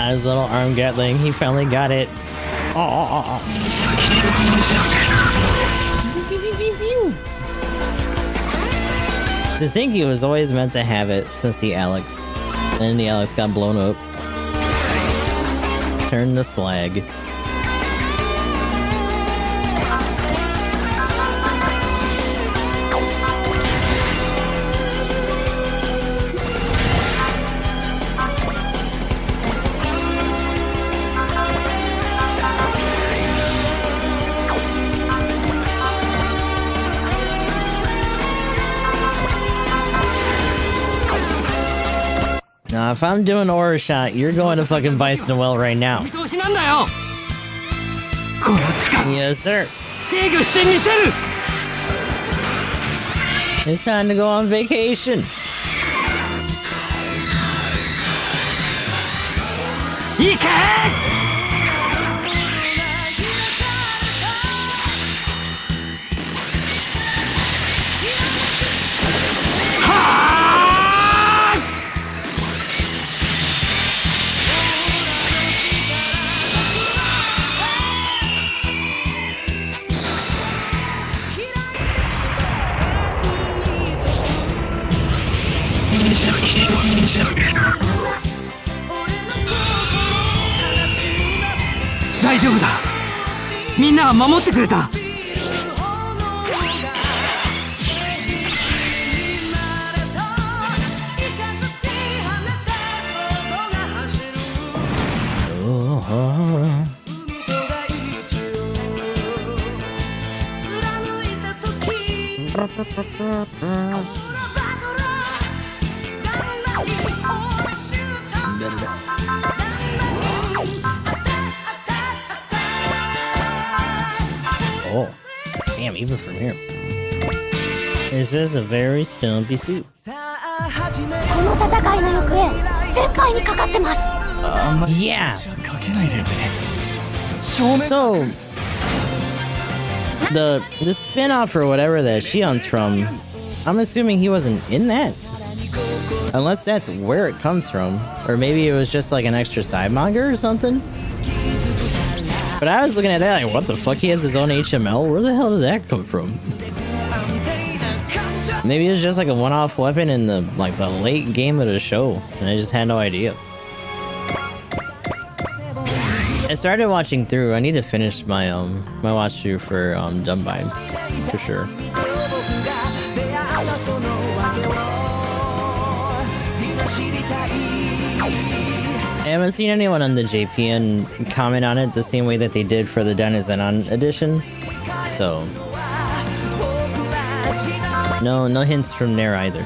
His little arm gatling, he finally got it. To think he was always meant to have it since the Alex. And the Alex got blown up. Turned to slag. Nah, if I'm doing Aura Shot, you're going to fucking Vice Noel right now. 見通しなんだよ。この力 Yes, sir. 制御してみせる。 It's time to go on vacation. いけ。大丈夫だ。みんなは守ってくれた。 Oh, damn, even from here. It's just a very stumpy suit. この戦いの行方、先輩にかかってます。 Yeah! かけないでね。 So, the spin-off or whatever that Shion's from, I'm assuming he wasn't in that? Unless that's where it comes from. Or maybe it was just like an extra side manga or something? But I was looking at that like, what the fuck? He has his own HML? Where the hell did that come from? Maybe it's just like a one-off weapon in the late game of the show, and I just had no idea. I started watching through. I need to finish my my watch through for Done By, for sure. I haven't seen anyone on the JPN comment on it the same way that they did for the Denizenon edition, so no hints from there either.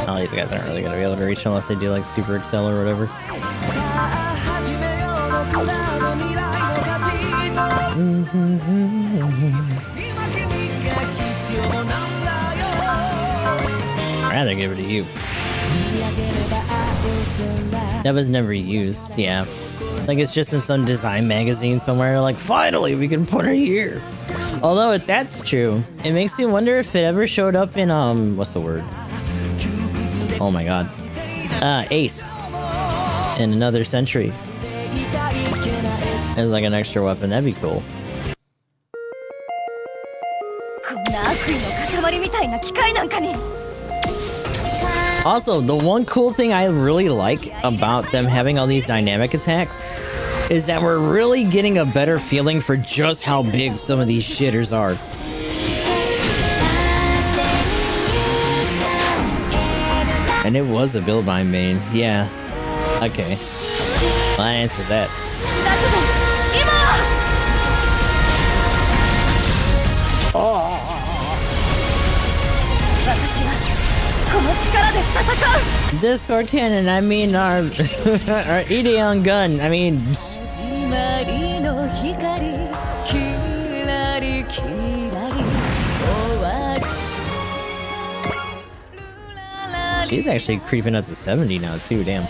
Oh, these guys aren't really gonna be able to reach unless they do like Super Excel or whatever. I'd rather give it to you. That was never used, yeah. Like it's just in some design magazine somewhere, like finally we can put her here. Although if that's true, it makes me wonder if it ever showed up in what's the word? Oh my god. Ace. In Another Century. As like an extra weapon, that'd be cool. こんな悪意の塊みたいな機械なんかに。 Also, the one cool thing I really like about them having all these dynamic attacks is that we're really getting a better feeling for just how big some of these shitters are. And it was a build by main, yeah. Okay. Well, that answers that. 私はこの力で戦う。 Discord cannon, I mean our our Ideon gun, I mean she's actually creeping up to 70 now too, damn.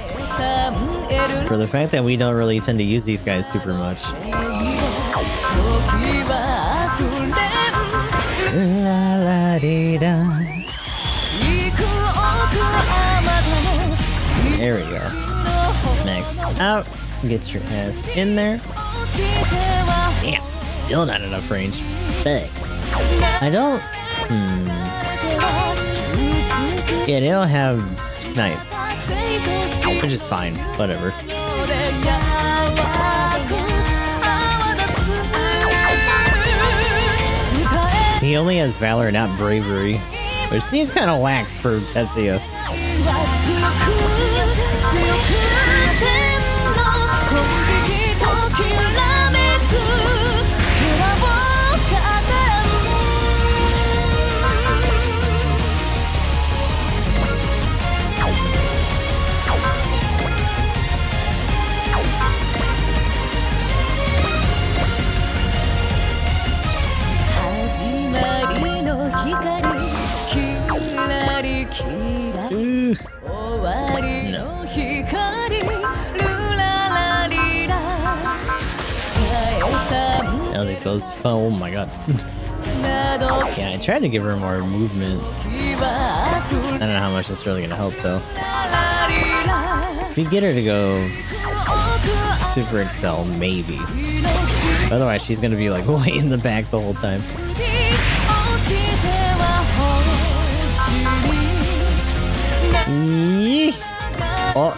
For the fact that we don't really tend to use these guys super much. La la dee da. There we are. Next out. Get your ass in there. Damn, still not enough range. Fuck. I don't. Yeah, they don't have snipe, which is fine. Whatever. He only has Valor, not Bravery, which seems kind of whack for Tetsuya. Now that goes fun. Oh my god. Yeah, I tried to give her more movement. I don't know how much it's really gonna help though. If you get her to go Super Excel, maybe. Otherwise, she's gonna be like way in the back the whole time. Yee. Oh.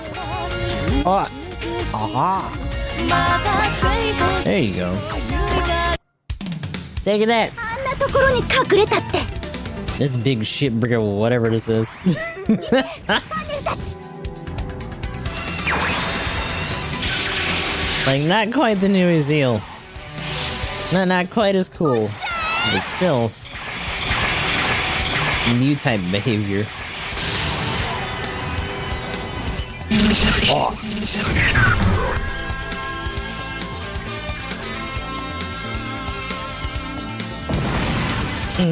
Oh. Aha. There you go. Take it that. あんなところに隠れたって This big shit brick, whatever this is. Like, not quite the new Ezreal. Not quite as cool. But still. New type behavior. Oh. I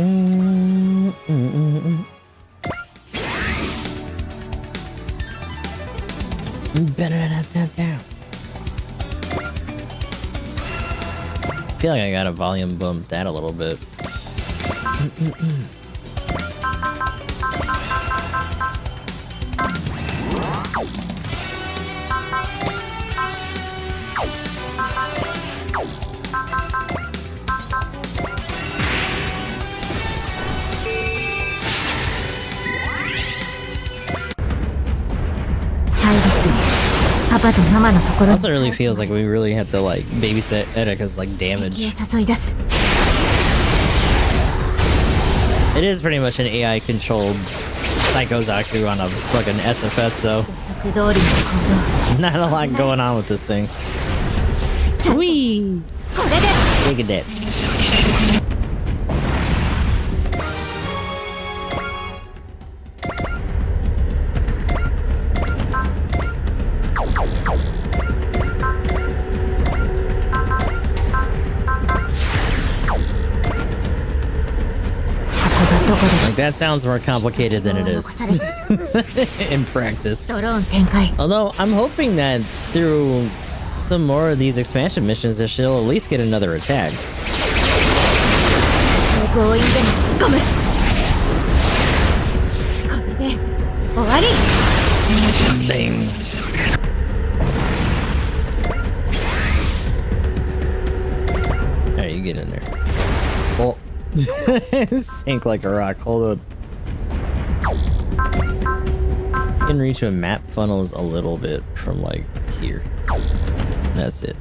feel like I gotta volume bump that a little bit. Also really feels like we really have to like babysit Erika's like damage. It is pretty much an AI controlled Psycho Zaku on a fucking SFS though. Not a lot going on with this thing. Whee! Look at that. Like, that sounds more complicated than it is in practice. Although, I'm hoping that through some more of these expansion missions that she'll at least get another attack. Dang. Alright, you get in there. Oh. Sink like a rock. Hold on. You can reach a map funnels a little bit from like here. That's it.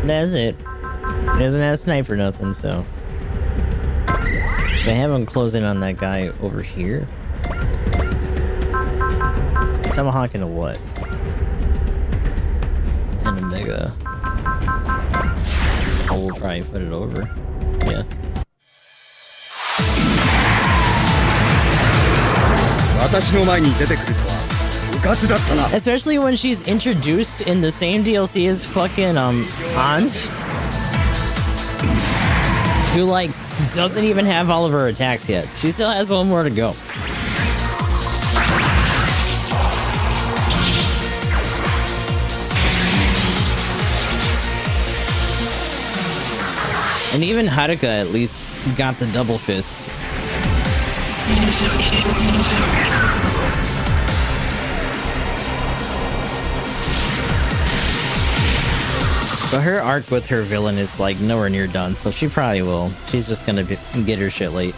That's it. He doesn't have sniper nothing, so. If I have him closing on that guy over here. Tomahawk into what? And a mega. So we'll probably put it over. Yeah. Especially when she's introduced in the same DLC as fucking Anj, who like doesn't even have all of her attacks yet. She still has one more to go. And even Haruka at least got the double fist. But her arc with her villain is like nowhere near done, so she probably will. She's just gonna get her shit late.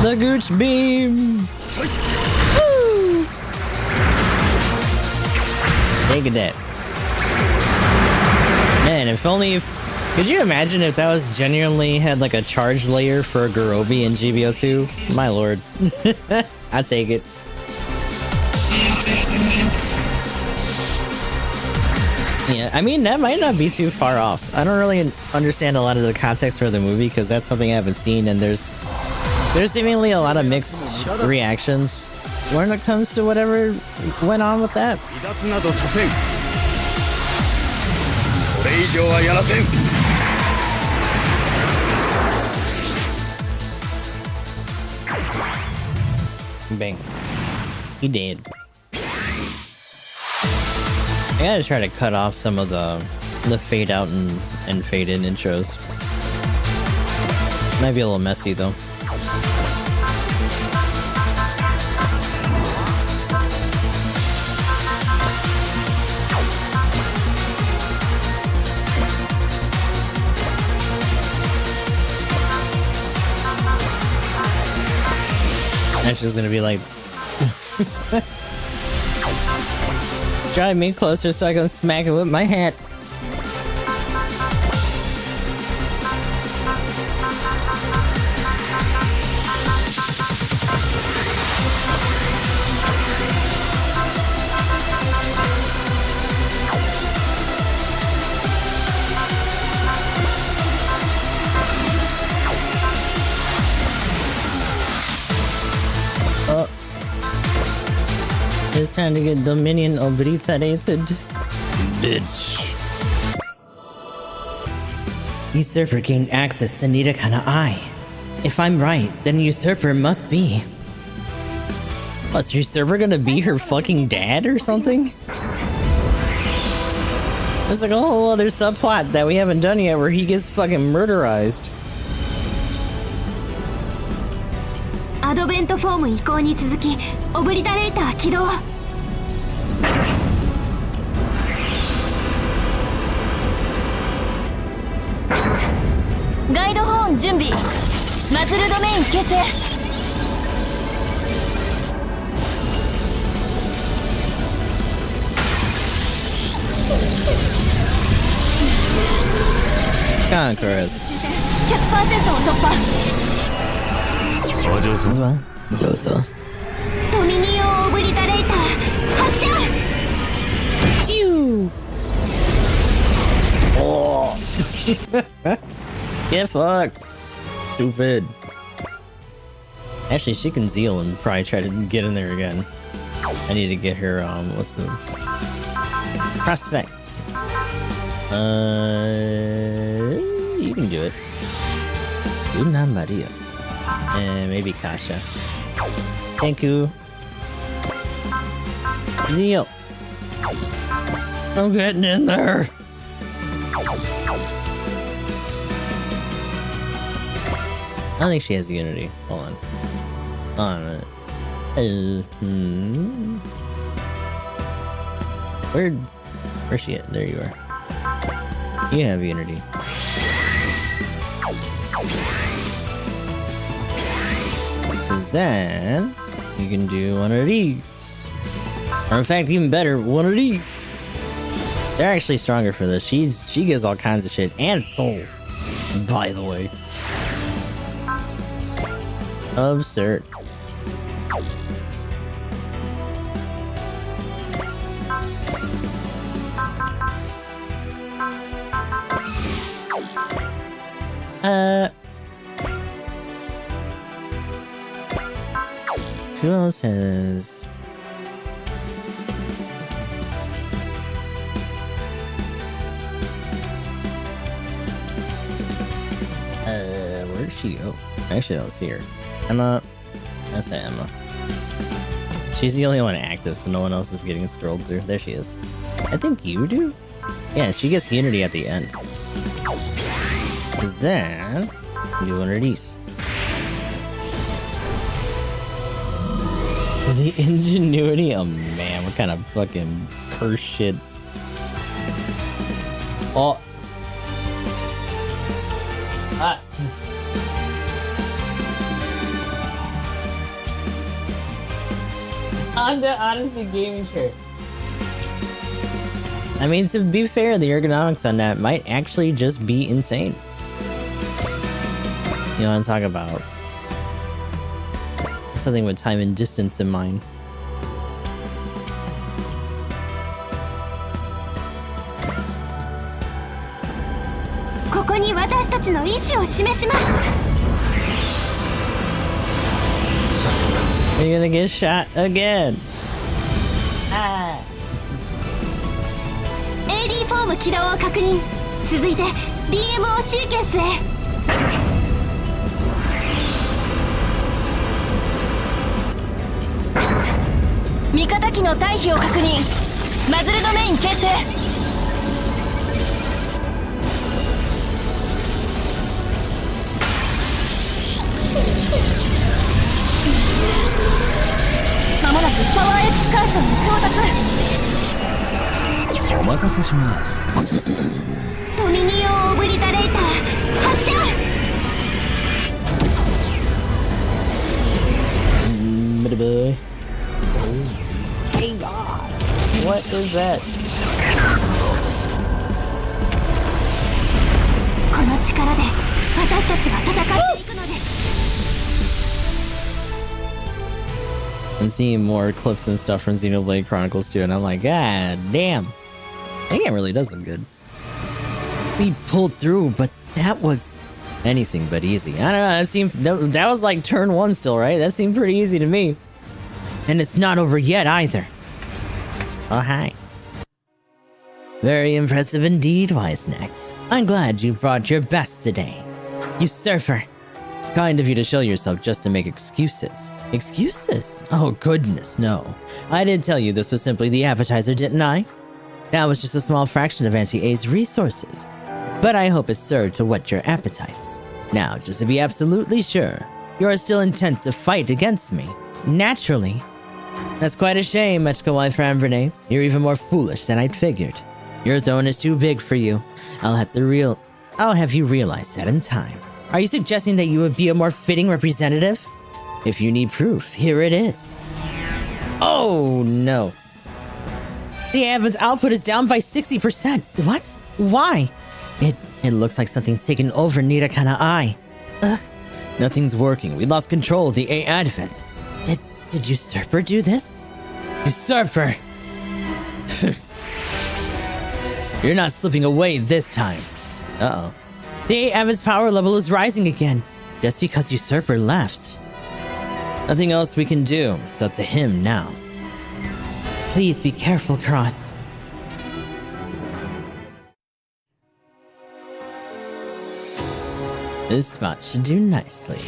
The Gooch Beam! Woo! Take a dip. Man, if only could you imagine if that was genuinely had like a charge layer for Garobi in GBO2? My lord. I'd take it. Yeah, I mean, that might not be too far off. I don't really understand a lot of the context for the movie because that's something I haven't seen, and there's There's seemingly a lot of mixed reactions when it comes to whatever went on with that. 離脱などさせん。これ以上はやらせん。 Bang. He did. I gotta try to cut off some of the fade out and fade in intros. Might be a little messy though. Ashley's gonna be like, drive me closer so I can smack it with my hat. It's time to get Dominion obliterated. Bitch. Usurper gained access to Nirakana Eye. If I'm right, then Usurper must be. Was Usurper gonna be her fucking dad or something? There's like a whole other subplot that we haven't done yet where he gets fucking murderized. アドベントフォーム移行に続きオブリタレーター起動。ガイドホーン準備。マズルドメイン形成。Conquerors. 100% を突破。お嬢さん。どうぞ。ドミニオンオブリタレーター発射。 Oh. Get fucked. Stupid. Actually, she can zeal and probably try to get in there again. I need to get her, what's the... Prospect. You can do it. Una Maria. And maybe Kasha. Thank you. Zeal. I'm getting in there. I don't think she has Unity. Hold on. Hold on a minute. Where's she at? There you are. You have Unity. Because then you can do one of these. Or in fact, even better, one of these. They're actually stronger for this. She gives all kinds of shit and soul. By the way. Absurd. Who else has... where'd she go? I actually don't see her. Emma. That's Emma. She's the only one active, so no one else is getting scrolled through. There she is. I think you do? Yeah, she gets Unity at the end. Cause then, do one of these. The ingenuity? Oh man, what kind of fucking curse shit. Oh. Ah. On the Odyssey gaming chair. I mean, to be fair, the ergonomics on that might actually just be insane. You know what I'm talking about? Something with time and distance in mind. You're gonna get shot again. AD フォーム起動を確認。続いて DMO シーケンスへ。味方機の退避を確認。マズルドメイン形成。まもなくパワーエクスカーションに到達。お任せします。ドミニオンオブリタレーター発射。Boy. Hey God. What is that? この力で私たちは戦っていくのです。 I'm seeing more clips and stuff from Xenoblade Chronicles 2, and I'm like, God damn. That game really does look good. We pulled through, but that was Anything but easy. I don't know, that seemed... That was like turn 1 still, right? That seemed pretty easy to me. and it's not over yet either. Oh, hi. Very impressive indeed, Wise Necks. I'm glad you brought your best today. Usurper. Kind of you to show yourself just to make excuses. Excuses? Oh goodness, no. I did tell you this was simply the appetizer, didn't I? That was just a small fraction of Auntie A's resources. But I hope it served to whet your appetites. Now, just to be absolutely sure, you are still intent to fight against me. Naturally. That's quite a shame, Mechka wife Rambrene. You're even more foolish than I'd figured. Your throne is too big for you. I'll have you realize that in time. Are you suggesting that you would be a more fitting representative? If you need proof, here it is. Oh no. The Advent's output is down by 60%. What? Why? It looks like something's taken over Nirakana Eye. Nothing's working. We lost control of the A Advent. Did Usurper do this? Usurper! You're not slipping away this time. Uh-oh. The A Advent's power level is rising again, just because Usurper left. Nothing else we can do. It's up to him now. Please be careful, Cross. This spot should do nicely.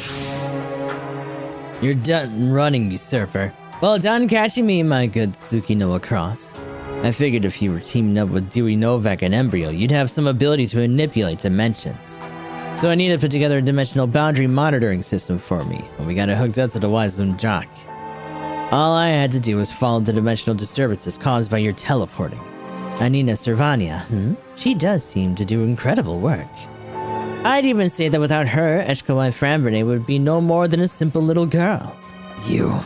You're done running, Usurper. Well done catching me, my good Tsukinoa Cross. I figured if you were teaming up with Dewey Novak and Embryo, you'd have some ability to manipulate dimensions. So I need to put together a dimensional boundary monitoring system for me, and we got it hooked up to the Wisdom Jock. All I had to do was follow the dimensional disturbances caused by your teleporting. Anina Servania, She does seem to do incredible work. I'd even say that without her, Eshkawai Frambrene would be no more than a simple little girl. You.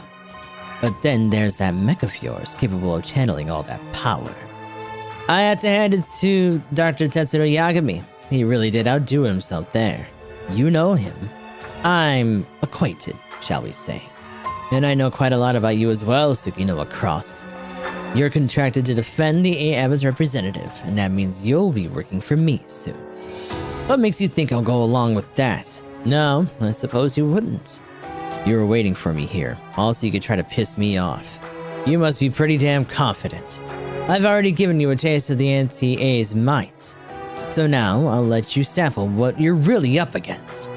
But then there's that mech of yours capable of channeling all that power. I had to hand it to Dr. Tetsuro Yagami. He really did outdo himself there. You know him. I'm acquainted, shall we say. And I know quite a lot about you as well, Tsukinoa Cross. You're contracted to defend the A Abba's representative, and that means you'll be working for me soon. What makes you think I'll go along with that? No, I suppose you wouldn't. You were waiting for me here, all so you could try to piss me off. You must be pretty damn confident. I've already given you a taste of the Anti-A's might. So now, I'll let you sample what you're really up against.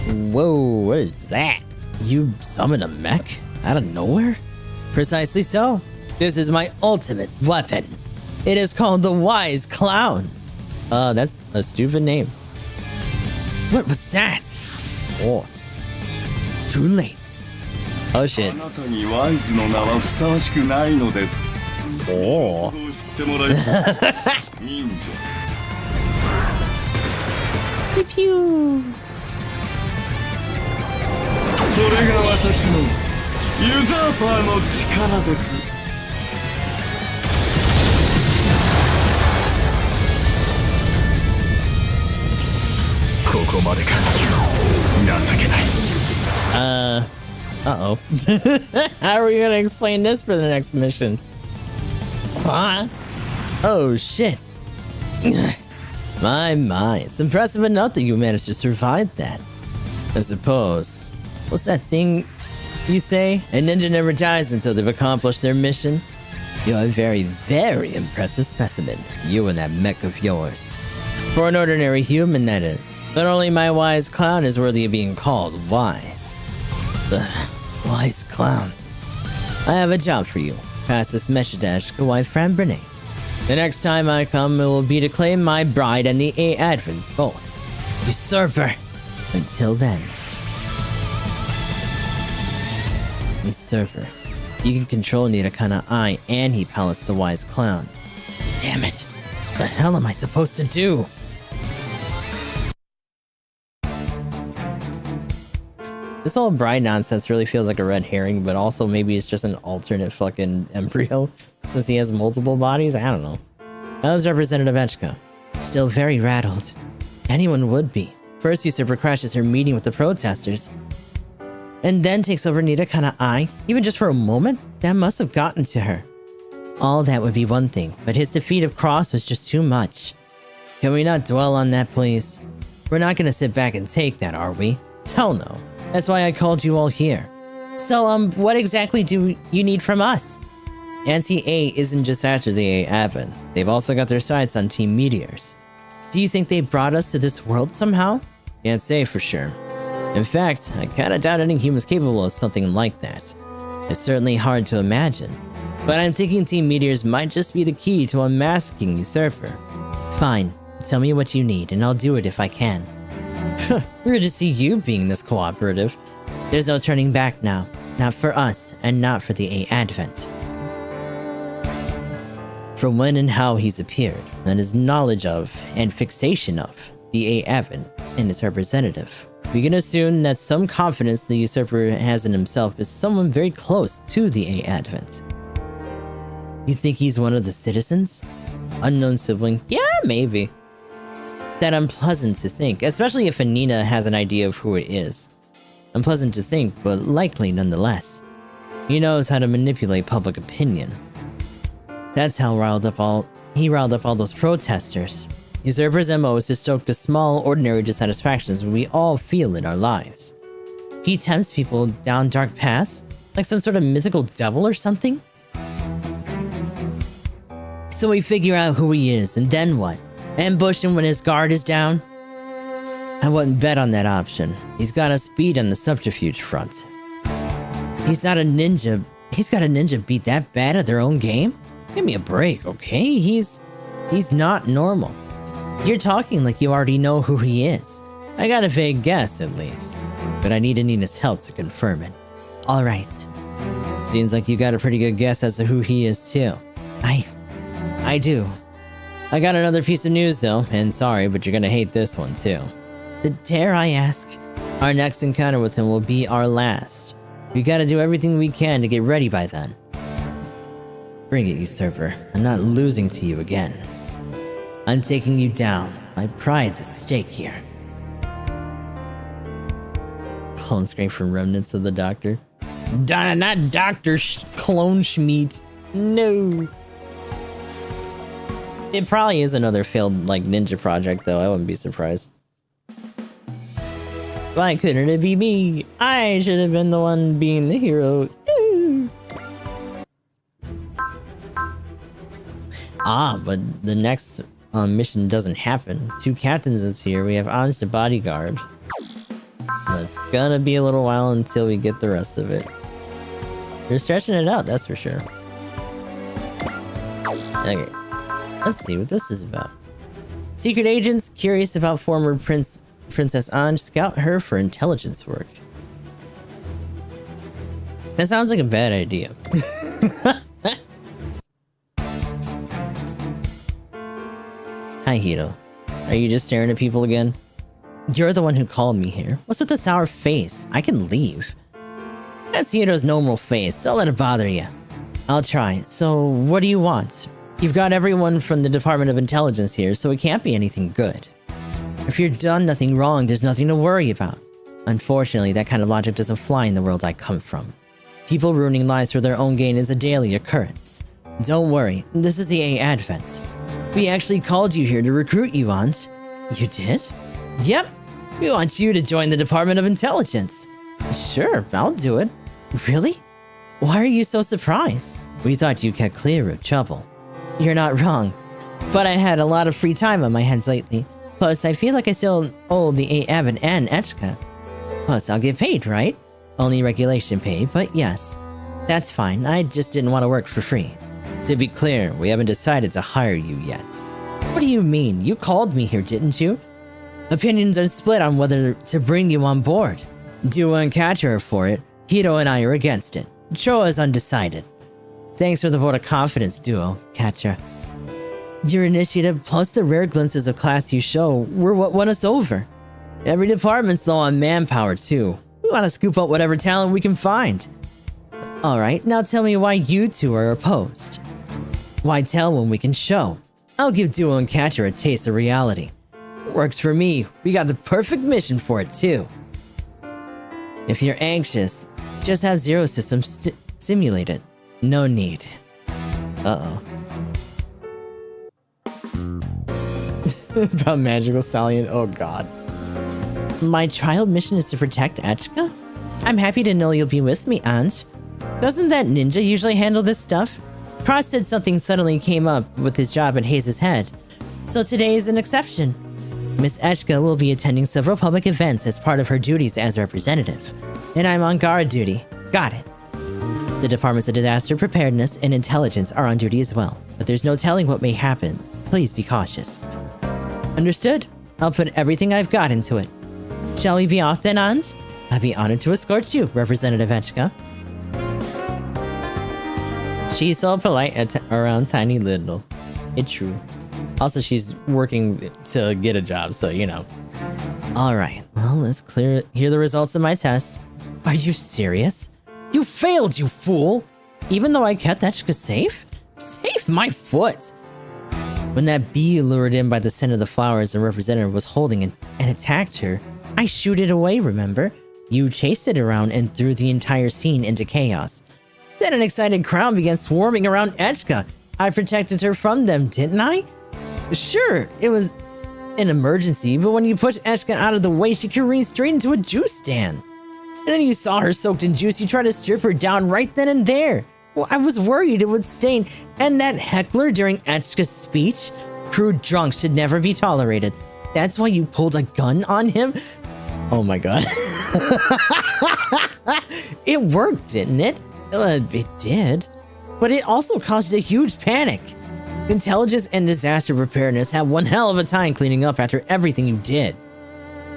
Whoa, what is that? You summoned a mech? Out of nowhere? Precisely so. This is my ultimate weapon. It is called the Wise Clown. That's a stupid name. What was that? Oh. Too late. Oh shit. Oh. Pew pew. これが私のユザーパーの力です。ここまでか。情けない。Uh-oh. How are we gonna explain this for the next mission? Huh? Oh shit. My, it's impressive enough that you managed to survive that. I suppose. What's that thing you say? A ninja never dies until they've accomplished their mission? You're a very, very impressive specimen, you and that mech of yours. For an ordinary human, that is. But only my wise clown is worthy of being called wise. The wise clown. I have a job for you. Pass this message to Ashka wife friend Brene. The next time I come, it will be to claim my bride and the A Advent both. Usurper! Until then. Usurper. You can control Nirakana Eye and he palace the wise clown. Damn it! What the hell am I supposed to do? This whole bride nonsense really feels like a red herring, but also maybe it's just an alternate fucking embryo, since he has multiple bodies. I don't know. How's Representative Echka? Still very rattled. Anyone would be. First, Usurper crashes her meeting with the protesters, and then takes over Nirakana Eye, even just for a moment? That must have gotten to her. All that would be one thing, but his defeat of Cross was just too much. Can we not dwell on that, please? We're not gonna sit back and take that, are we? Hell no. That's why I called you all here. So, what exactly do you need from us? Anti-A isn't just after the A Advent. They've also got their sights on Team Meteors. Do you think they brought us to this world somehow? Can't say for sure. In fact, I kinda doubt any human's capable of something like that. It's certainly hard to imagine. But I'm thinking Team Meteors might just be the key to unmasking Usurper. Fine, tell me what you need and I'll do it if I can. Weird to see you being this cooperative. There's no turning back now. Not for us, and not for the A Advent. From when and how he's appeared, and his knowledge of, and fixation of, the A Advent and its representative, we can assume that some confidence the Usurper has in himself is someone very close to the A Advent. You think he's one of the citizens? Unknown sibling? Yeah, maybe. That unpleasant to think, especially if Anina has an idea of who it is. Unpleasant to think, but likely nonetheless. He knows how to manipulate public opinion. That's how he riled up all those protesters. Usurper's MO is to stoke the small, ordinary dissatisfactions we all feel in our lives. He tempts people down dark paths, like some sort of mythical devil or something? So we figure out who he is, and then what? Ambush him when his guard is down? I wouldn't bet on that option. He's got us beat on the subterfuge front. He's not a ninja. He's got a ninja beat that bad at their own game? Give me a break, okay? He's not normal. You're talking like you already know who he is. I got a vague guess, at least. But I need Anina's help to confirm it. Alright. Seems like you got a pretty good guess as to who he is, too. I do. I got another piece of news, though, and sorry, but you're gonna hate this one, too. Dare I ask? Our next encounter with him will be our last. We gotta do everything we can to get ready by then. Bring it, Usurper. I'm not losing to you again. I'm taking you down. My pride's at stake here. Clone scrape from remnants of the Doctor. Not Dr. Clone Schmeat. No. It probably is another failed, like, ninja project, though. I wouldn't be surprised. Why couldn't it be me? I should have been the one being the hero. Ooh. But the next mission doesn't happen. 2 captains is here. We have Anj the bodyguard. It's gonna be a little while until we get the rest of it. We're stretching it out, that's for sure. Okay. Let's see what this is about. Secret agents curious about former Princess Anj scout her for intelligence work. That sounds like a bad idea. Hi, Hito. Are you just staring at people again? You're the one who called me here. What's with the sour face? I can leave. That's Hito's normal face. Don't let it bother you. I'll try. So, what do you want? You've got everyone from the Department of Intelligence here, so it can't be anything good. If you've done nothing wrong, there's nothing to worry about. Unfortunately, that kind of logic doesn't fly in the world I come from. People ruining lives for their own gain is a daily occurrence. Don't worry, this is the A Advent. We actually called you here to recruit you, Aunt. You did? Yep. We want you to join the Department of Intelligence. Sure, I'll do it. Really? Why are you so surprised? We thought you'd get clear of trouble. You're not wrong. But I had a lot of free time on my hands lately. Plus, I feel like I still owe the A. Abbott and Echka. Plus, I'll get paid, right? Only regulation pay, but yes. That's fine, I just didn't want to work for free. To be clear, we haven't decided to hire you yet. What do you mean? You called me here, didn't you? Opinions are split on whether to bring you on board. Duo and Catcher are for it, Hito and I are against it. Choa is undecided. Thanks for the vote of confidence, Duo, Catcher. Your initiative plus the rare glimpses of class you show were what won us over. Every department's low on manpower, too. We want to scoop up whatever talent we can find. Alright, now tell me why you two are opposed. Why tell when we can show? I'll give Duo and Catcher a taste of reality. Works for me. We got the perfect mission for it, too. If you're anxious, just have Zero System simulate it. No need. Uh-oh. About magical stallion? Oh god. My trial mission is to protect Echka? I'm happy to know you'll be with me, Ange. Doesn't that ninja usually handle this stuff? Cross said something suddenly came up with his job at Hayes' head. So today is an exception. Miss Echka will be attending several public events as part of her duties as representative. And I'm on guard duty. Got it. The Departments of Disaster Preparedness and Intelligence are on duty as well, but there's no telling what may happen. Please be cautious. Understood. I'll put everything I've got into it. Shall we be off then, Ange? I'd be honored to escort you, Representative Echka. She's so polite around Tiny Little. It's true. Also, she's working to get a job, so you know. Alright, well, let's hear the results of my test. Are you serious? You failed, you fool! Even though I kept Echka safe? Safe my foot! When that bee lured in by the scent of the flowers and representative was holding it and attacked her, I shooed it away, remember? You chased it around and threw the entire scene into chaos. Then an excited crowd began swarming around Echka. I protected her from them, didn't I? Sure, it was an emergency, but when you pushed Echka out of the way, she careened straight into a juice stand. And then you saw her soaked in juice, you tried to strip her down right then and there. Well, I was worried it would stain, and that heckler during Echka's speech? Crude drunk should never be tolerated. That's why you pulled a gun on him? Oh my god. It worked, didn't it? It did. But it also caused a huge panic. Intelligence and disaster preparedness had one hell of a time cleaning up after everything you did.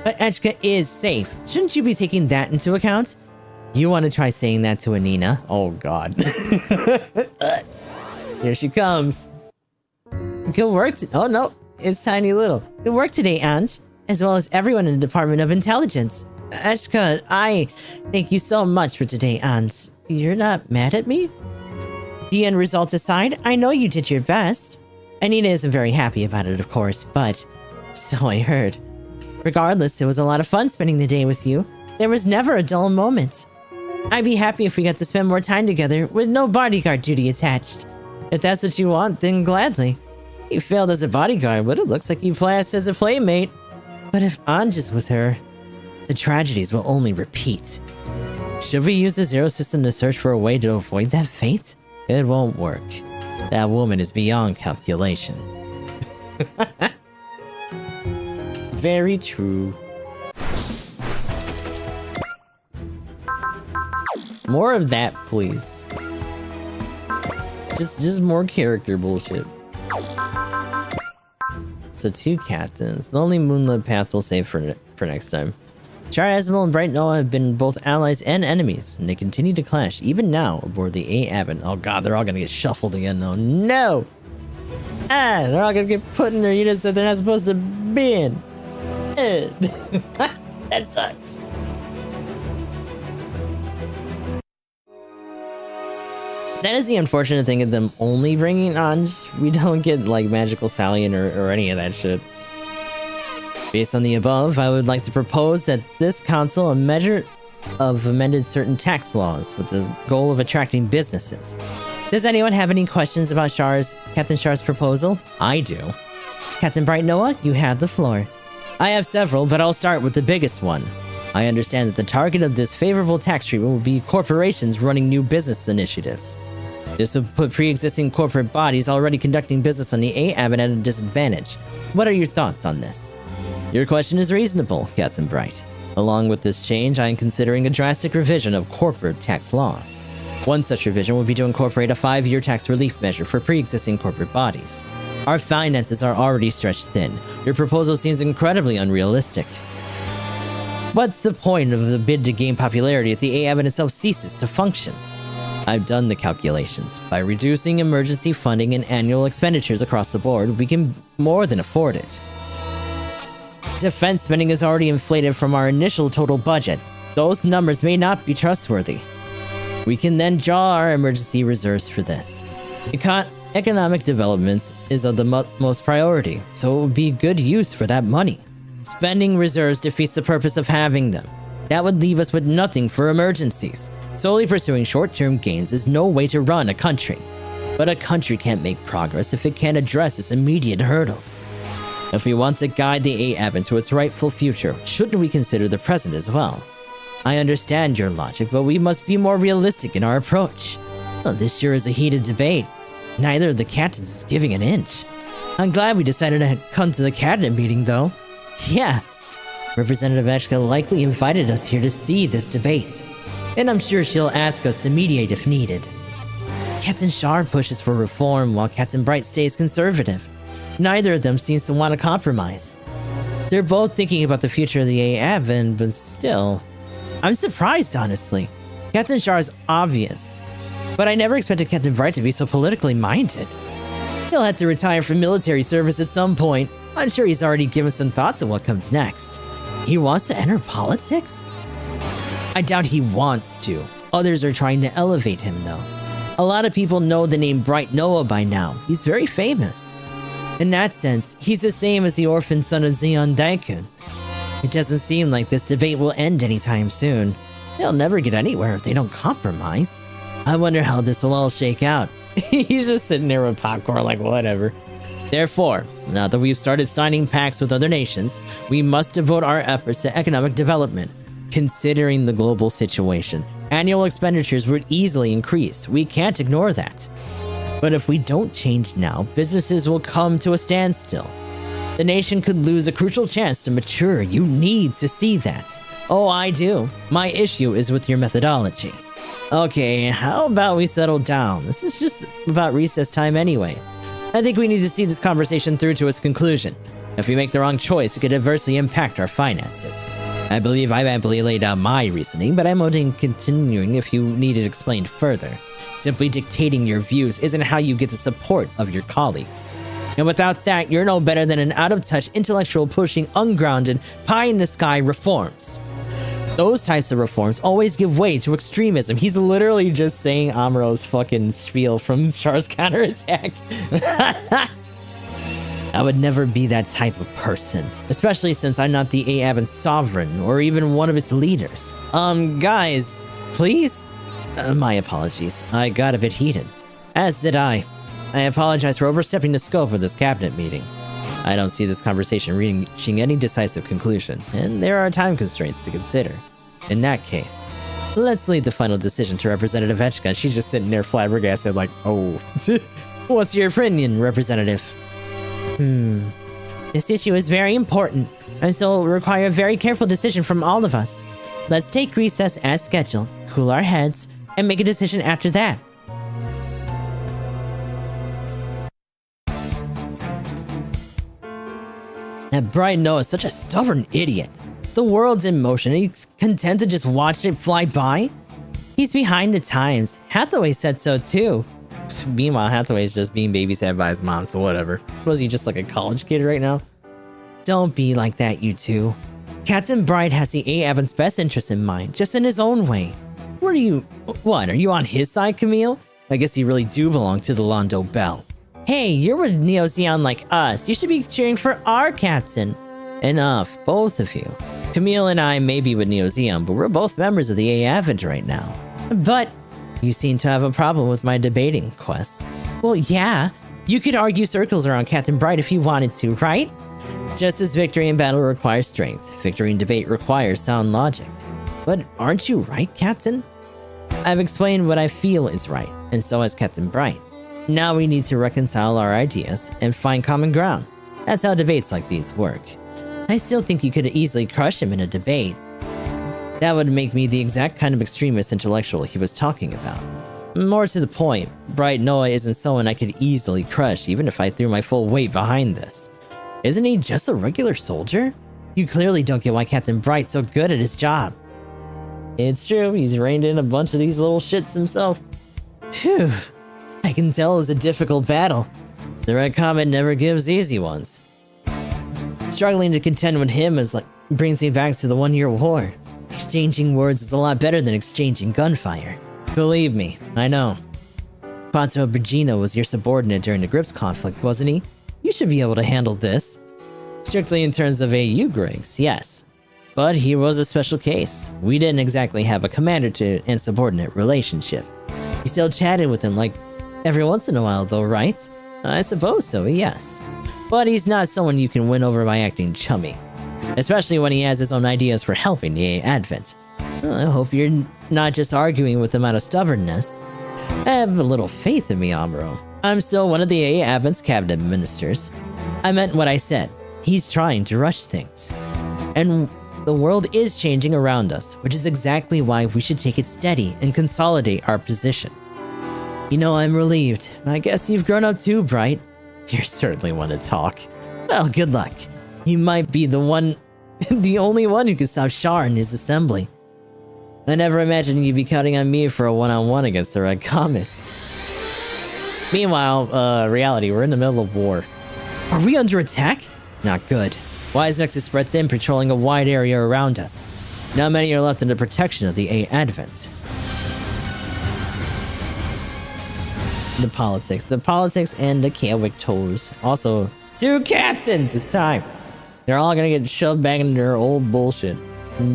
But Echka is safe. Shouldn't you be taking that into account? You want to try saying that to Anina? Oh god. Here she comes. Good work. Oh no, it's Tiny Little. Good work today, Ange. As well as everyone in the Department of Intelligence. Echka, I thank you so much for today, Ange. You're not mad at me? The end results aside, I know you did your best. Anina isn't very happy about it, of course, but so I heard. Regardless, it was a lot of fun spending the day with you. There was never a dull moment. I'd be happy if we got to spend more time together with no bodyguard duty attached. If that's what you want, then gladly. You failed as a bodyguard, but it looks like you passed as a playmate. But if Ange is with her, the tragedies will only repeat. Should we use the Zero System to search for a way to avoid that fate? It won't work. That woman is beyond calculation. Very true. More of that, please. Just more character bullshit. So 2 captains. The only moonlit path we'll save for next time. Char Azimuth and Bright Noah have been both allies and enemies, and they continue to clash, even now, aboard the A. Abbott. Oh god, they're all gonna get shuffled again, though. No! Ah, they're all gonna get put in their units that they're not supposed to be in. That sucks. That is the unfortunate thing of them only bringing on. We don't get, like, Magical Stallion or any of that shit. Based on the above, I would like to propose that this council amended certain tax laws with the goal of attracting businesses. Does anyone have any questions about Captain Char's proposal? I do. Captain Bright Noah, you have the floor. I have several, but I'll start with the biggest one. I understand that the target of this favorable tax treatment will be corporations running new business initiatives. This will put pre-existing corporate bodies already conducting business on the A-Aven at a disadvantage. What are your thoughts on this? Your question is reasonable, Captain Bright. Along with this change, I am considering a drastic revision of corporate tax law. One such revision would be to incorporate a 5-year tax relief measure for pre-existing corporate bodies. Our finances are already stretched thin. Your proposal seems incredibly unrealistic. What's the point of the bid to gain popularity if the A-Aven itself ceases to function? I've done the calculations. By reducing emergency funding and annual expenditures across the board, we can more than afford it. Defense spending is already inflated from our initial total budget. Those numbers may not be trustworthy. We can then draw our emergency reserves for this. Economic development is of the most priority, so it would be good use for that money. Spending reserves defeats the purpose of having them. That would leave us with nothing for emergencies. Solely pursuing short-term gains is no way to run a country. But a country can't make progress if it can't address its immediate hurdles. If we want to guide the A-Aven to its rightful future, shouldn't we consider the present as well? I understand your logic, but we must be more realistic in our approach. Well, this sure is a heated debate. Neither of the captains is giving an inch. I'm glad we decided to come to the cabinet meeting, though. Yeah, Representative Eshka likely invited us here to see this debate. And I'm sure she'll ask us to mediate if needed. Captain Shar pushes for reform while Captain Bright stays conservative. Neither of them seems to want to compromise. They're both thinking about the future of the A-Aven, but still. I'm surprised, honestly. Captain Shar is obvious. But I never expected Captain Bright to be so politically minded. He'll have to retire from military service at some point. I'm sure he's already given some thoughts on what comes next. He wants to enter politics? I doubt he wants to. Others are trying to elevate him, though. A lot of people know the name Bright Noah by now. He's very famous. In that sense, he's the same as the orphan son of Zeon Daikun. It doesn't seem like this debate will end anytime soon. They'll never get anywhere if they don't compromise. I wonder how this will all shake out. He's just sitting there with popcorn like whatever. Therefore, now that we've started signing pacts with other nations, we must devote our efforts to economic development. Considering the global situation, annual expenditures would easily increase. We can't ignore that. But if we don't change now, businesses will come to a standstill. The nation could lose a crucial chance to mature. You need to see that. Oh, I do. My issue is with your methodology. Okay, how about we settle down? This is just about recess time anyway. I think we need to see this conversation through to its conclusion. If we make the wrong choice, it could adversely impact our finances. I believe I've amply laid out my reasoning, but I'm only continuing if you need it explained further. Simply dictating your views isn't how you get the support of your colleagues. And without that, you're no better than an out-of-touch intellectual pushing ungrounded, pie-in-the-sky reforms. Those types of reforms always give way to extremism. He's literally just saying Amuro's fucking spiel from Char's counterattack. I would never be that type of person, especially since I'm not the A-Aven sovereign or even one of its leaders. Guys, please? My apologies. I got a bit heated. As did I. I apologize for overstepping the scope of this cabinet meeting. I don't see this conversation reaching any decisive conclusion, and there are time constraints to consider. In that case, let's leave the final decision to Representative Echka. She's just sitting there flabbergasted like, oh. What's your opinion, Representative? This issue is very important, and so it will require a very careful decision from all of us. Let's take recess as scheduled, cool our heads, and make a decision after that. That Bright Noah is such a stubborn idiot. The world's in motion and he's content to just watch it fly by? He's behind the times. Hathaway said so too. Meanwhile, Hathaway's just being babysat by his mom, so whatever. Was he just like a college kid right now? Don't be like that, you two. Captain Bright has the A-Aven's best interest in mind, just in his own way. What, are you on his side, Camille? I guess you really do belong to the Londo Bell. Hey, you're with Neo Zeon like us. You should be cheering for our captain. Enough, both of you. Camille and I may be with Neo Zeon, but we're both members of the A-Aven right now. But you seem to have a problem with my debating quests. Well, yeah. You could argue circles around Captain Bright if you wanted to, right? Just as victory in battle requires strength, victory in debate requires sound logic. But aren't you right, Captain? I've explained what I feel is right, and so has Captain Bright. Now we need to reconcile our ideas and find common ground. That's how debates like these work. I still think you could easily crush him in a debate. That would make me the exact kind of extremist intellectual he was talking about. More to the point, Bright Noah isn't someone I could easily crush even if I threw my full weight behind this. Isn't he just a regular soldier? You clearly don't get why Captain Bright's so good at his job. It's true, he's reined in a bunch of these little shits himself. Phew. I can tell it was a difficult battle. The Red Comet never gives easy ones. Struggling to contend with him brings me back to the 1-year war. Exchanging words is a lot better than exchanging gunfire. Believe me, I know. Quanto Bergino was your subordinate during the Grips conflict, wasn't he? You should be able to handle this. Strictly in terms of AU ranks, yes. But he was a special case. We didn't exactly have a commander and subordinate relationship. You still chatted with him every once in a while though, right? I suppose so, yes. But he's not someone you can win over by acting chummy. Especially when he has his own ideas for helping the AA Advent. Well, I hope you're not just arguing with him out of stubbornness. Have a little faith in me, Amuro. I'm still one of the AA Advent's cabinet ministers. I meant what I said. He's trying to rush things. And the world is changing around us, which is exactly why we should take it steady and consolidate our position. You know, I'm relieved. I guess you've grown up too, Bright. You certainly want to talk. Well, good luck. You might be the only one who can stop Shar in his assembly. I never imagined you'd be counting on me for a one-on-one against the Red Comet. Meanwhile, reality, we're in the middle of war. Are we under attack? Not good. Wisnex is spread thin, patrolling a wide area around us. Not many are left in the protection of the AA Advent. The politics and the characters. Also, 2 captains this time. They're all gonna get shoved back into their old bullshit.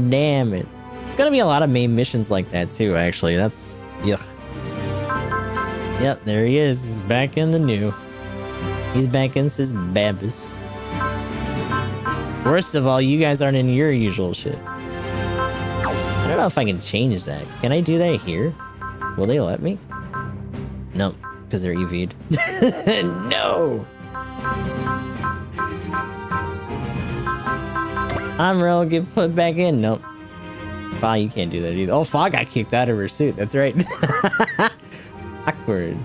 Damn it. It's gonna be a lot of main missions like that too, actually. That's... yuck. Yep, there he is. He's back in the new. He's back in his babus. Worst of all, you guys aren't in your usual shit. I don't know if I can change that. Can I do that here? Will they let me? Nope, because they're EV'd. No! Amuro, get put back in. Nope. Fa, you can't do that either. Oh, Fa got kicked out of her suit. That's right. Awkward.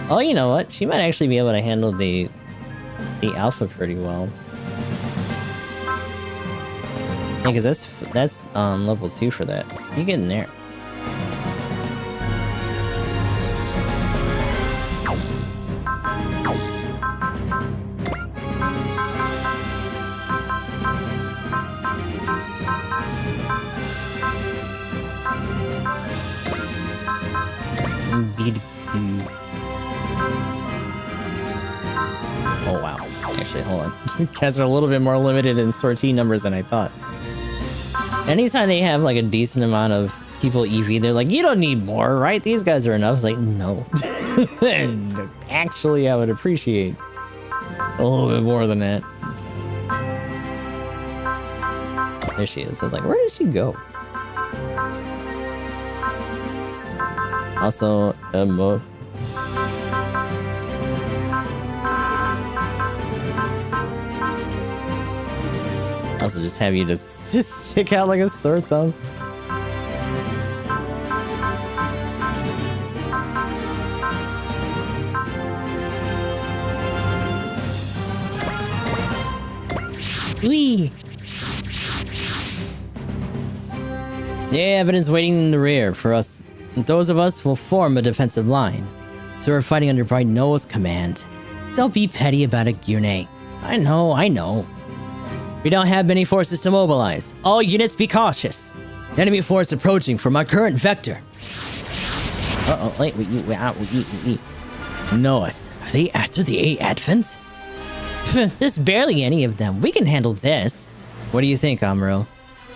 Oh, you know what? She might actually be able to handle the alpha pretty well. Yeah, because that's level 2 for that. You get in there. Oh wow. Actually, hold on. Guys are a little bit more limited in sortie numbers than I thought. Anytime they have like a decent amount of people EV, they're like, you don't need more, right? These guys are enough. It's like, no. And actually, I would appreciate a little bit more than that. There she is. I was like, where did she go? Also, also just have you just stick out like a sore thumb. Wee. The evidence waiting in the rear for us. Those of us will form a defensive line. So we're fighting under Bright Noah's command. Don't be petty about it, Gyune. I know. We don't have many forces to mobilize. All units be cautious. Enemy force approaching from our current vector. Uh-oh, wait. Noahs, are they after the A Advent? There's barely any of them. We can handle this. What do you think, Amuro?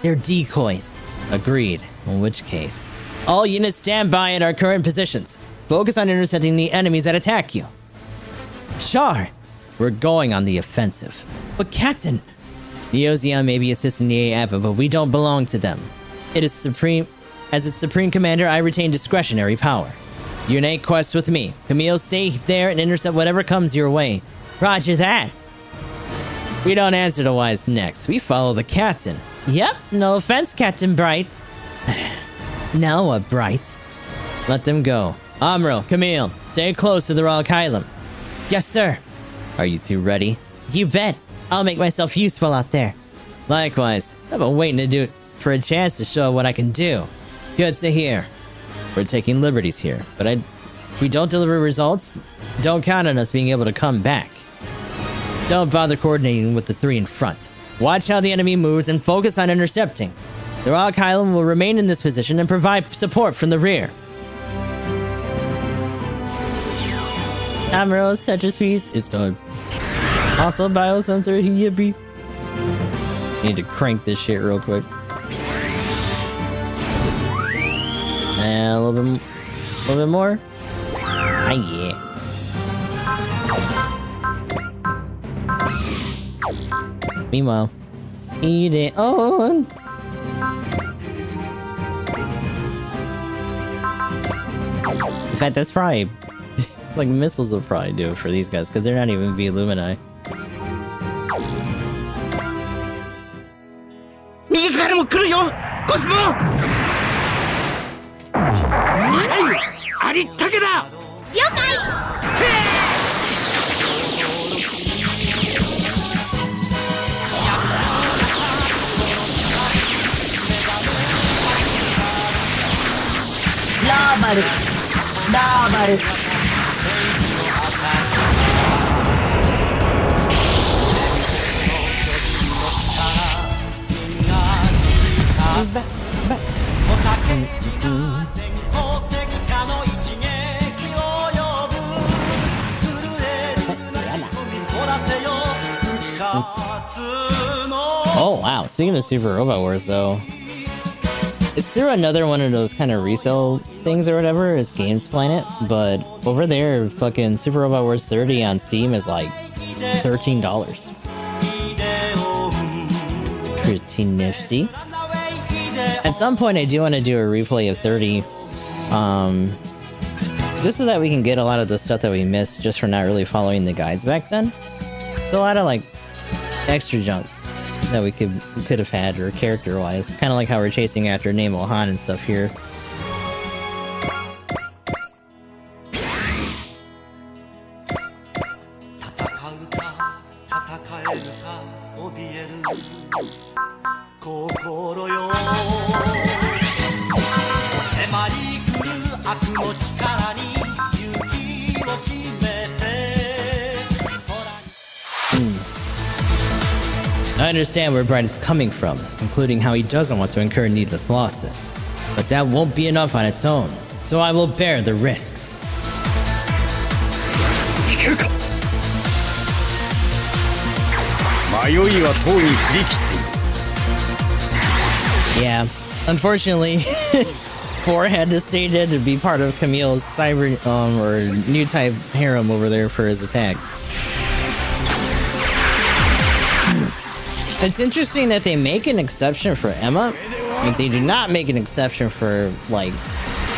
They're decoys. Agreed. In which case, All units stand by at our current positions. Focus on intercepting the enemies that attack you. Char, we're going on the offensive. But Captain, the Ozeon may be assisting the AF, but we don't belong to them. It is supreme. As its supreme commander, I retain discretionary power. Unite quests with me. Camille, stay there and intercept whatever comes your way. Roger that. We don't answer to wise next. We follow the captain. Yep, no offense, Captain Bright. Noah Bright. Let them go. Amro, Camille, stay close to the Royal Kylum. Yes, sir. Are you two ready? You bet. I'll make myself useful out there. Likewise. I've been waiting to do it for a chance to show what I can do. Good to hear. We're taking liberties here, but if we don't deliver results, don't count on us being able to come back. Don't bother coordinating with the three in front. Watch how the enemy moves and focus on intercepting. The Royal Kylum will remain in this position and provide support from the rear. Amro's Tetris piece is done. Also, biosensor, yippee. Need to crank this shit real quick. And a little bit more. Ah, yeah. Meanwhile, eat it on. In fact, that's probably like missiles will probably do it for these guys because they're not even be Illumini. 右からも来るよコスモミサイルありったけだ了解ラーバルラーバル Oh wow, speaking of Super Robot Wars though, it's through another one of those kind of resale things or whatever, it's Games Planet, but over there fucking Super Robot Wars 30 on Steam is like $13. Pretty nifty. At some point I do want to do a replay of 30, just so that we can get a lot of the stuff that we missed just for not really following the guides back then. It's a lot of like extra junk that we could have had, or character wise, kind of like how we're chasing after Nemo Han and stuff here. I understand where Bright is coming from, including how he doesn't want to incur needless losses. But that won't be enough on its own, so I will bear the risks. Yeah, unfortunately, 4 had to stay dead to be part of Camille's cyber or new type harem over there for his attack. It's interesting that they make an exception for Emma, but they do not make an exception for, like,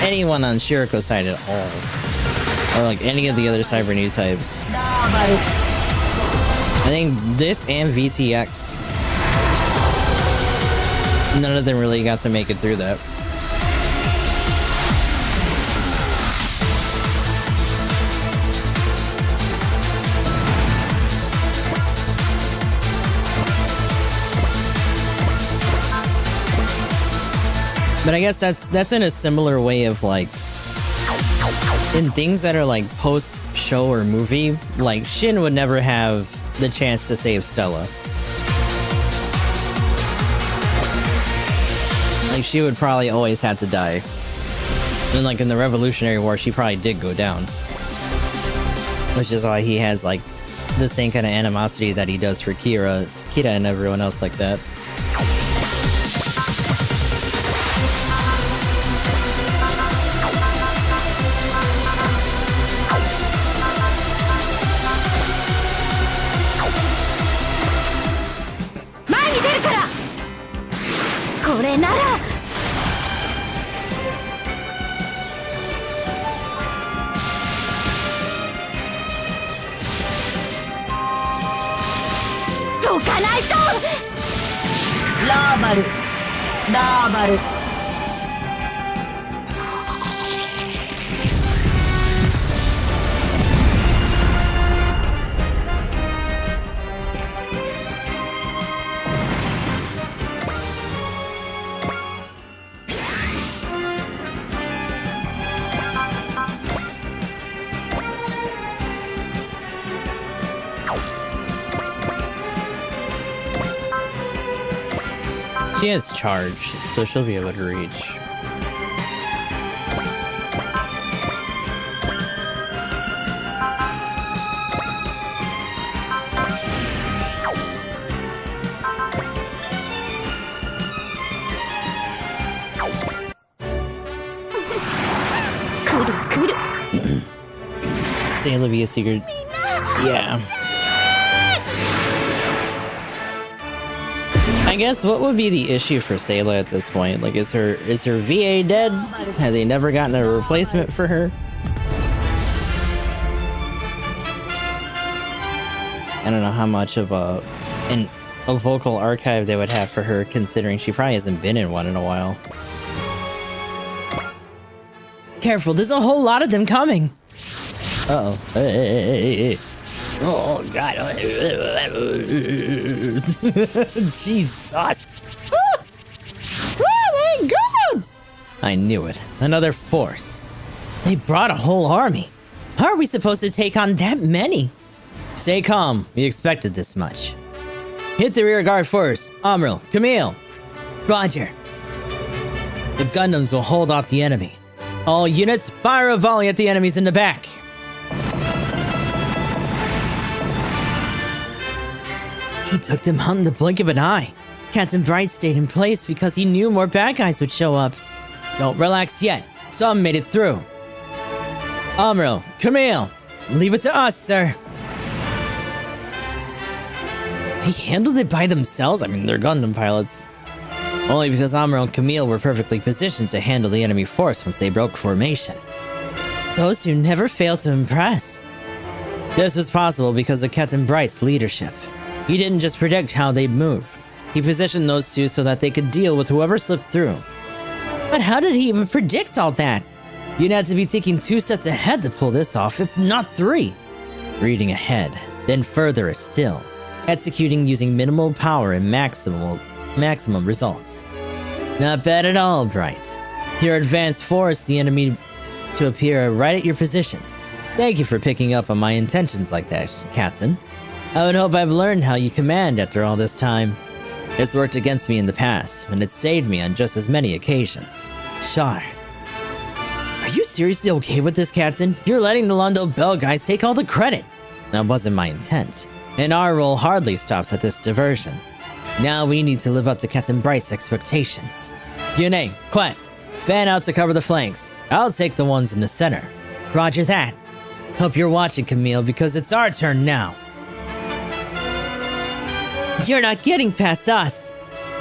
anyone on Shiriko's side at all. Or, like, any of the other cyber new types. I think this and VTX, none of them really got to make it through that. But I guess that's in a similar way of like, in things that are like post-show or movie, like Shin would never have the chance to save Stella. Like she would probably always have to die. And like in the Revolutionary War, she probably did go down. Which is why he has like the same kind of animosity that he does for Kira and everyone else like that. どかないと。ラーバルラーバル。She has charge, so she'll be able to reach. Sayla be a secret. Yeah. I guess what would be the issue for Sayla at this point? Like, is her VA dead? Have they never gotten a replacement for her? I don't know how much of a vocal archive they would have for her, considering she probably hasn't been in one in a while. Careful, there's a whole lot of them coming. Uh-oh. Hey. Oh, God. Jesus. Oh, my God. I knew it. Another force. They brought a whole army. How are we supposed to take on that many? Stay calm. We expected this much. Hit the rear guard first. Amril, Camille. Roger. The Gundams will hold off the enemy. All units, fire a volley at the enemies in the back. He took them out in the blink of an eye. Captain Bright stayed in place because he knew more bad guys would show up. Don't relax yet. Some made it through. Amril, Camille. Leave it to us, sir. They handled it by themselves? I mean, they're Gundam pilots. Only because Amril and Camille were perfectly positioned to handle the enemy force once they broke formation. Those who never fail to impress. This was possible because of Captain Bright's leadership. He didn't just predict how they'd move. He positioned those two so that they could deal with whoever slipped through. But how did he even predict all that? You'd have to be thinking 2 steps ahead to pull this off, if not 3. Reading ahead, then further still. Executing using minimal power and maximum results. Not bad at all, Bright. Your advance forced the enemy to appear right at your position. Thank you for picking up on my intentions like that, Captain. I would hope I've learned how you command after all this time. It's worked against me in the past, and it's saved me on just as many occasions. Char. Are you seriously okay with this, Captain? You're letting the Londo Bell guys take all the credit. That wasn't my intent, and our role hardly stops at this diversion. Now we need to live up to Captain Bright's expectations. Yune, Quest, fan out to cover the flanks. I'll take the ones in the center. Roger that. Hope you're watching, Camille, because it's our turn now. You're not getting past us.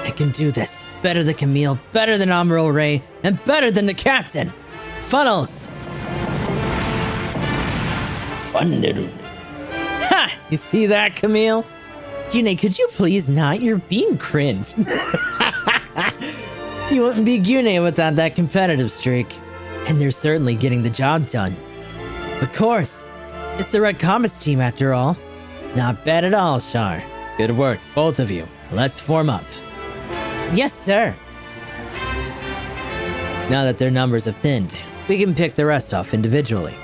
I can do this. Better than Camille, better than Amuro Ray, and better than the captain. Funnels! Funnel. Ha! You see that, Camille? Yune, could you please not? You're being cringe. You wouldn't be Yune without that competitive streak. And they're certainly getting the job done. Of course. It's the Red Comets team after all. Not bad at all, Char. Good work, both of you. Let's form up. Yes, sir. Now that their numbers have thinned, we can pick the rest off individually.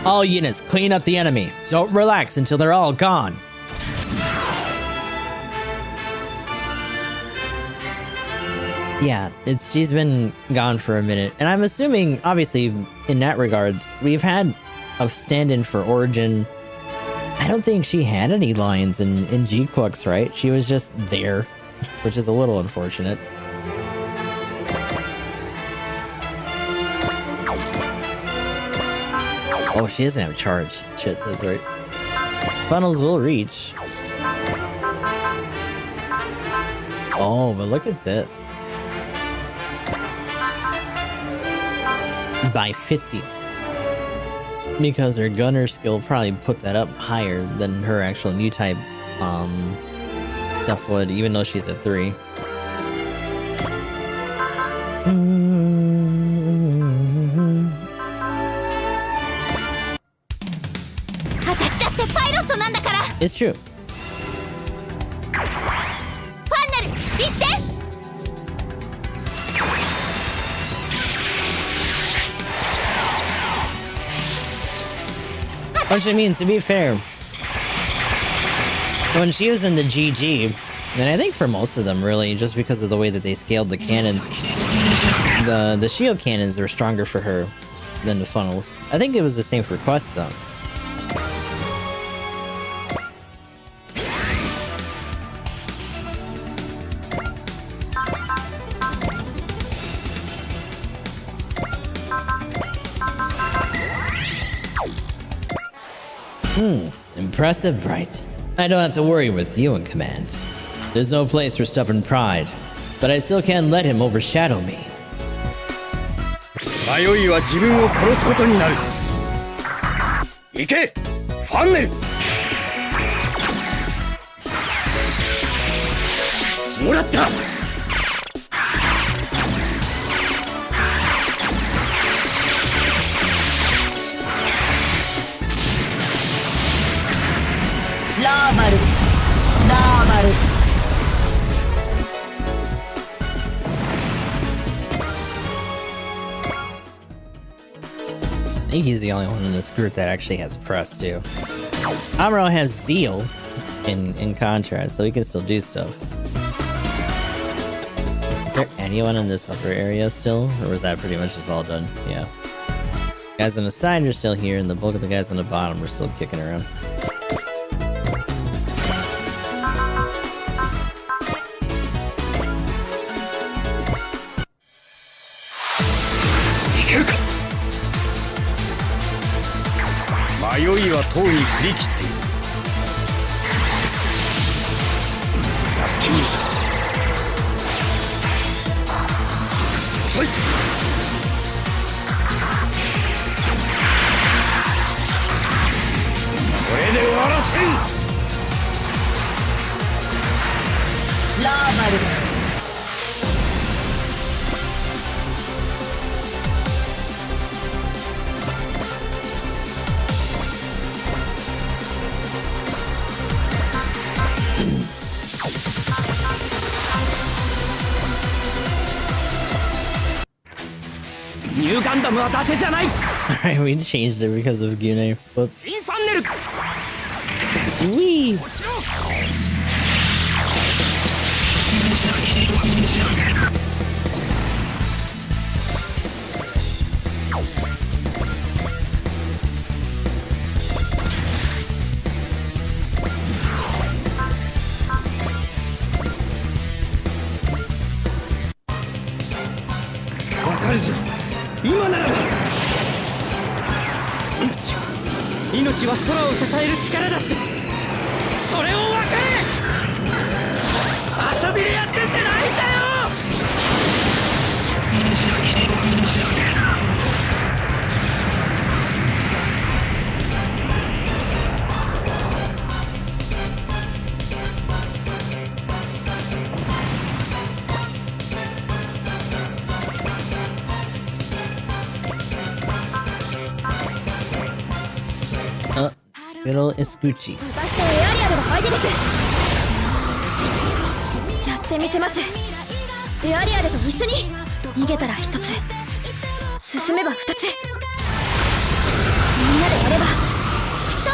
All units, clean up the enemy. Don't relax until they're all gone. Yeah, she's been gone for a minute. And I'm assuming, obviously, in that regard, we've had a stand-in for Origin. I don't think she had any lines in G-Quux, right? She was just there, which is a little unfortunate. Oh, she doesn't have charge. Shit, that's right. Funnels will reach. Oh, but look at this. By 50. Because her gunner skill probably put that up higher than her actual new type stuff would, even though she's at 3. It's true. Which I mean, to be fair, when she was in the GG, and I think for most of them really, just because of the way that they scaled the cannons, the shield cannons were stronger for her than the funnels. I think it was the same for Quest though. Impressive, Bright. I don't have to worry with you in command. There's no place for stubborn pride, but I still can't let him overshadow me. 迷いは自分を殺すことになる。行け、ファンネル。もらった。ラーマル、ラーマル。I think he's the only one in this group that actually has press too. Amuro has zeal in contrast, so he can still do stuff. Is there anyone in this upper area still? Or was that pretty much just all done? Yeah. Guys on the side are still here, and the bulk of the guys on the bottom are still kicking around. Alright, we changed it because of Gune. Whoops. Wee! Little Escucci. やってみせます。エアリアルと一緒に逃げたら一つ、進めば二つ。みんなでやればきっと。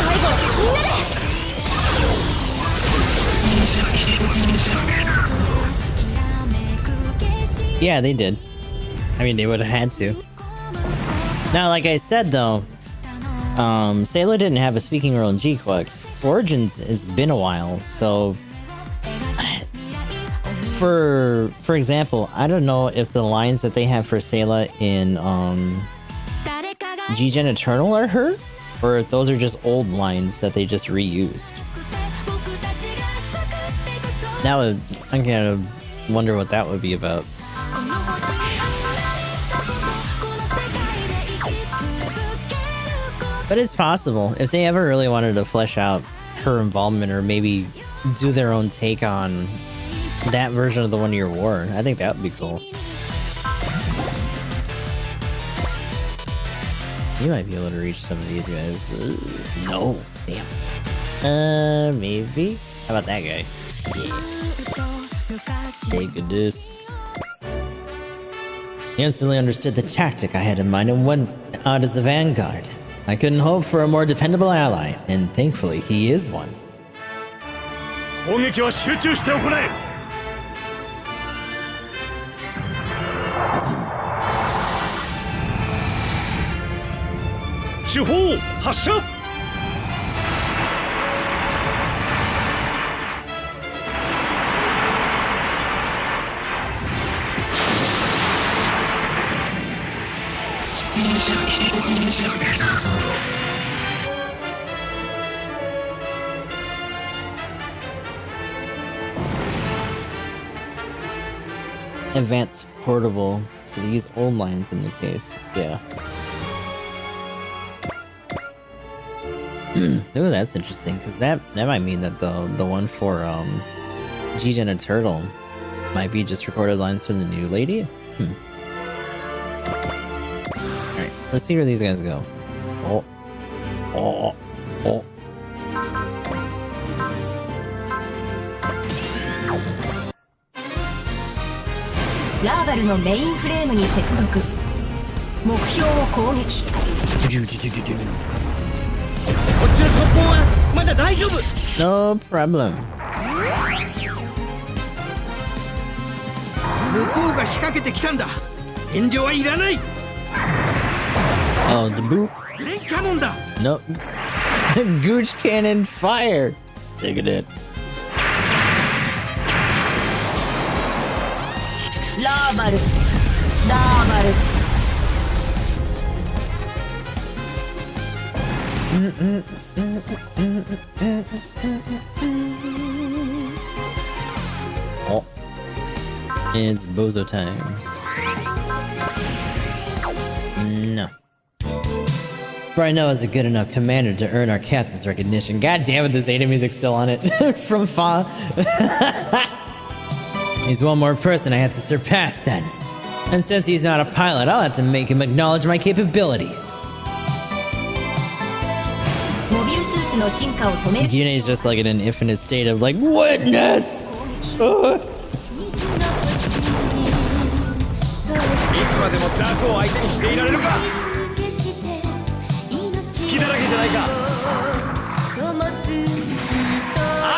最後みんなで。Yeah, they did. I mean, they would have had to. Now, like I said, though, Sailor didn't have a speaking role in G-Quix. Origins, it's been a while, so... For example, I don't know if the lines that they have for Sailor in, G-Gen Eternal are her, or if those are just old lines that they just reused. That would... I kind of wonder what that would be about. But it's possible. If they ever really wanted to flesh out her involvement or maybe do their own take on that version of the 1 Year War, I think that would be cool. You might be able to reach some of these guys. No. Damn. Maybe? How about that guy? Yeah. Take this. He instantly understood the tactic I had in mind and went out as a vanguard. I couldn't hope for a more dependable ally, and thankfully he is one. 攻撃は集中して行え。主砲発射。Advanced portable, so they use old lines in the case. Yeah. Ooh, that's interesting, because that might mean that the one for Gigi and a Turtle might be just recorded lines from the new lady. Alright, let's see where these guys go. Oh. Oh. Oh. ラーバルのメインフレームに接続。目標を攻撃。こっちの走行はまだ大丈夫。 No problem. 向こうが仕掛けてきたんだ。遠慮はいらない。 Oh, the boot. グレンキャノンだ。 Nope. Gooch cannon fire. Take it. ラーバル。ラーバル。 Oh. It's bozo time. No. Bright Noah is a good enough commander to earn our captain's recognition. God damn it, this Ada music's still on it. From Fa. He's one more person I have to surpass then. And since he's not a pilot, I'll have to make him acknowledge my capabilities. モビルスーツの進化を止める。 Yune is just like in an infinite state of like, witness! いつまでもザクを相手にしていられるか。隙だらけじゃないか。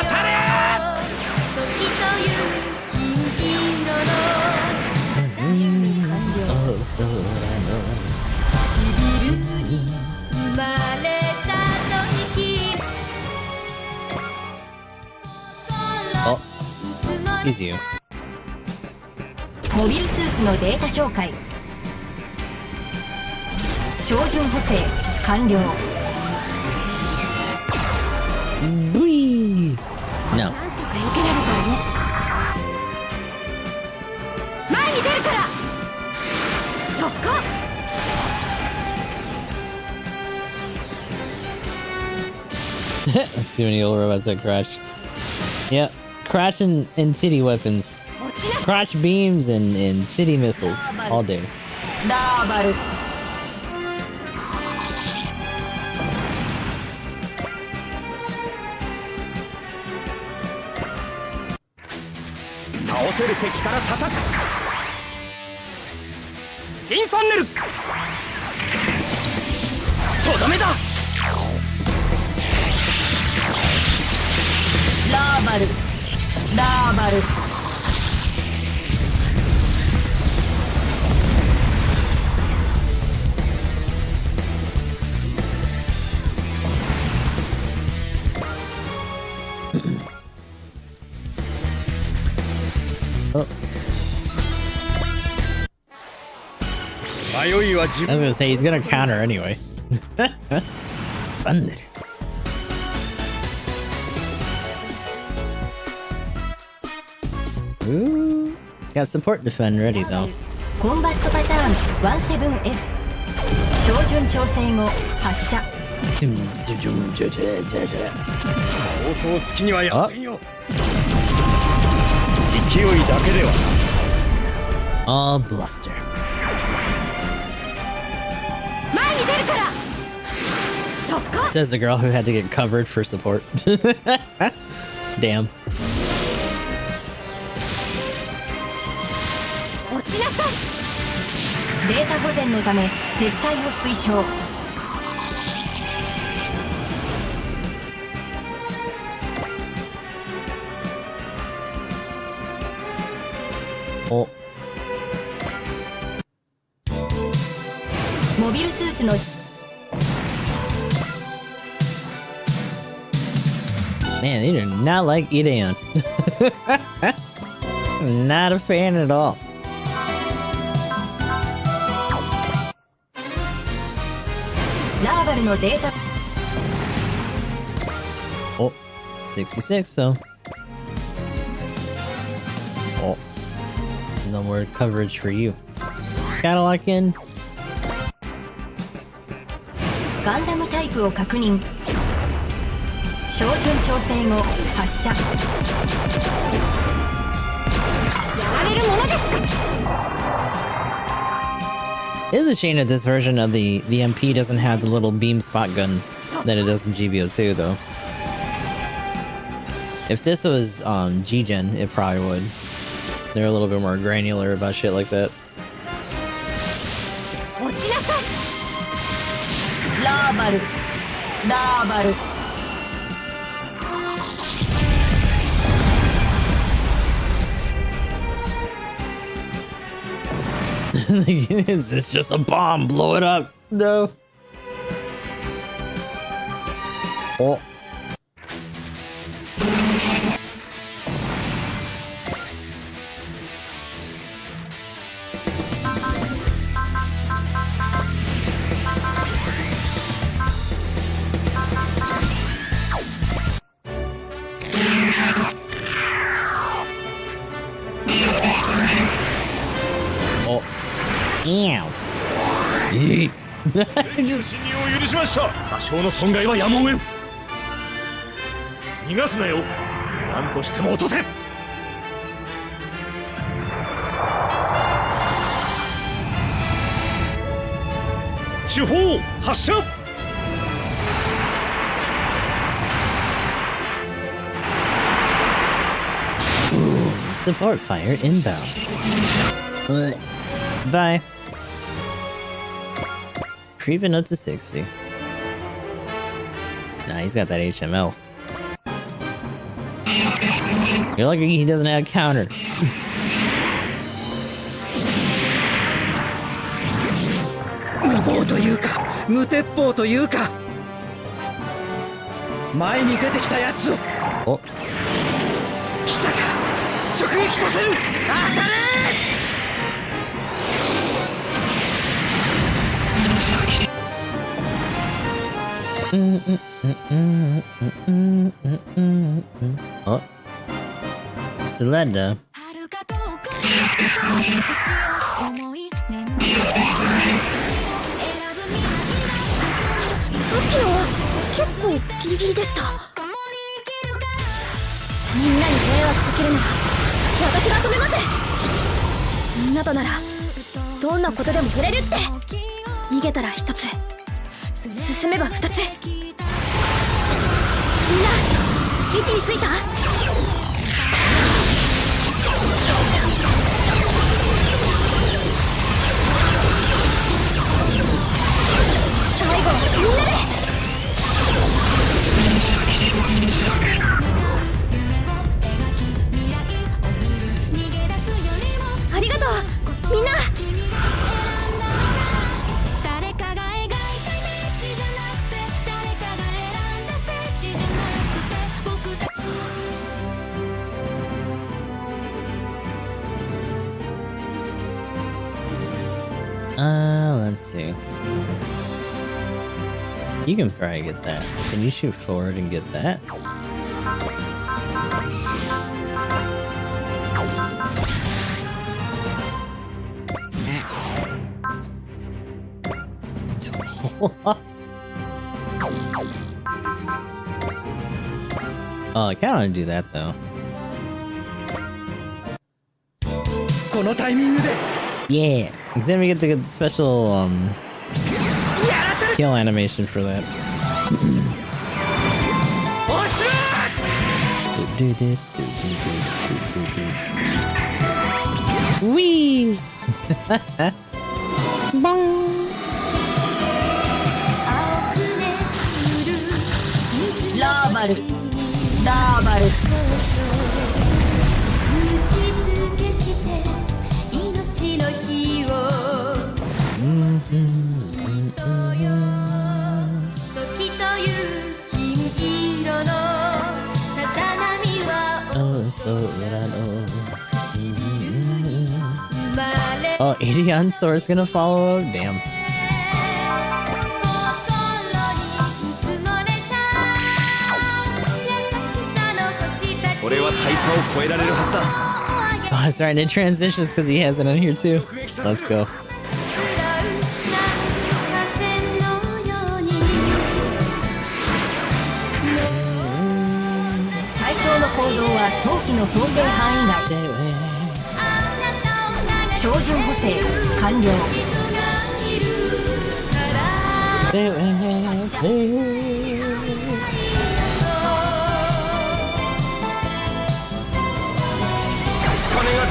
当たれ。 Oh, excuse you. モビルスーツのデータ照会。照準補正完了。 Bwee! No. なんとか避けられたわね。前に出るから。そこ。 Too many old robots that crash. Yep. Crash and titty weapons. Crash beams and titty missiles all day. ラーバル。 倒せる敵から叩く。フィンファンネル。とどめだ。 ラーバル。ラーバル。 Oh. 迷いは I 自 was 分。 gonna say he's gonna counter anyway. Thunder. Ooh, he's got support defend ready though. コンバットパターン 17F。照準調整後発射。放送好きにはやらせんよ。勢いだけでは。 All bluster. 前に出るから。そこ。 Says the girl who had to get covered for support. Damn. 落ちなさい。データ保全のため撤退を推奨。お。モビルスーツの Man, they do not like Ideon. Not a fan at all. ラーバルのデータ Oh, 66 though. Oh, no more coverage for you. Gotta lock in. ガンダムタイプを確認。照準調整後発射。やられるものですか。 It is a shame that this version of the MP doesn't have the little beam spot gun that it does in GBO2 though. If this was G-Gen, it probably would. They're a little bit more granular about shit like that. 落ちなさい。ラーバルラーバル。 Is this just a bomb? Blow it up. No. Oh. Oh. Damn. 侵入を許しました。多少の損害はやむを得ん。逃がすなよ。何としても落とせ。手法発射。 Support fire inbound. Bye. Creeping up to 60. Nah, he's got that HML. You're lucky he doesn't have a counter. 無謀というか無鉄砲というか前に出てきたやつを Oh. 来たか直撃させる当たれ Oh. Slender. さっきのは結構ギリギリでした。みんなに迷惑かけるなら私が止めます。みんなとならどんなことでも触れるって。逃げたら一つ、進めば二つ。みんな位置についた？最後みんなで。ありがとうみんな。Let's see. You can probably get that. Can you shoot forward and get that? Oh, I kind of want to do that though. このタイミングで Yeah, because then we get the special kill animation for that. 落ちろ Wee! Bong! ラーバルラーバルOh, Adion Sour's gonna follow up? Damn. 俺は大差を超えられるはずだ Oh, that's right. It transitions because he has it on here too. Let's go. 対象の行動は冬季の想定範囲内照準補正完了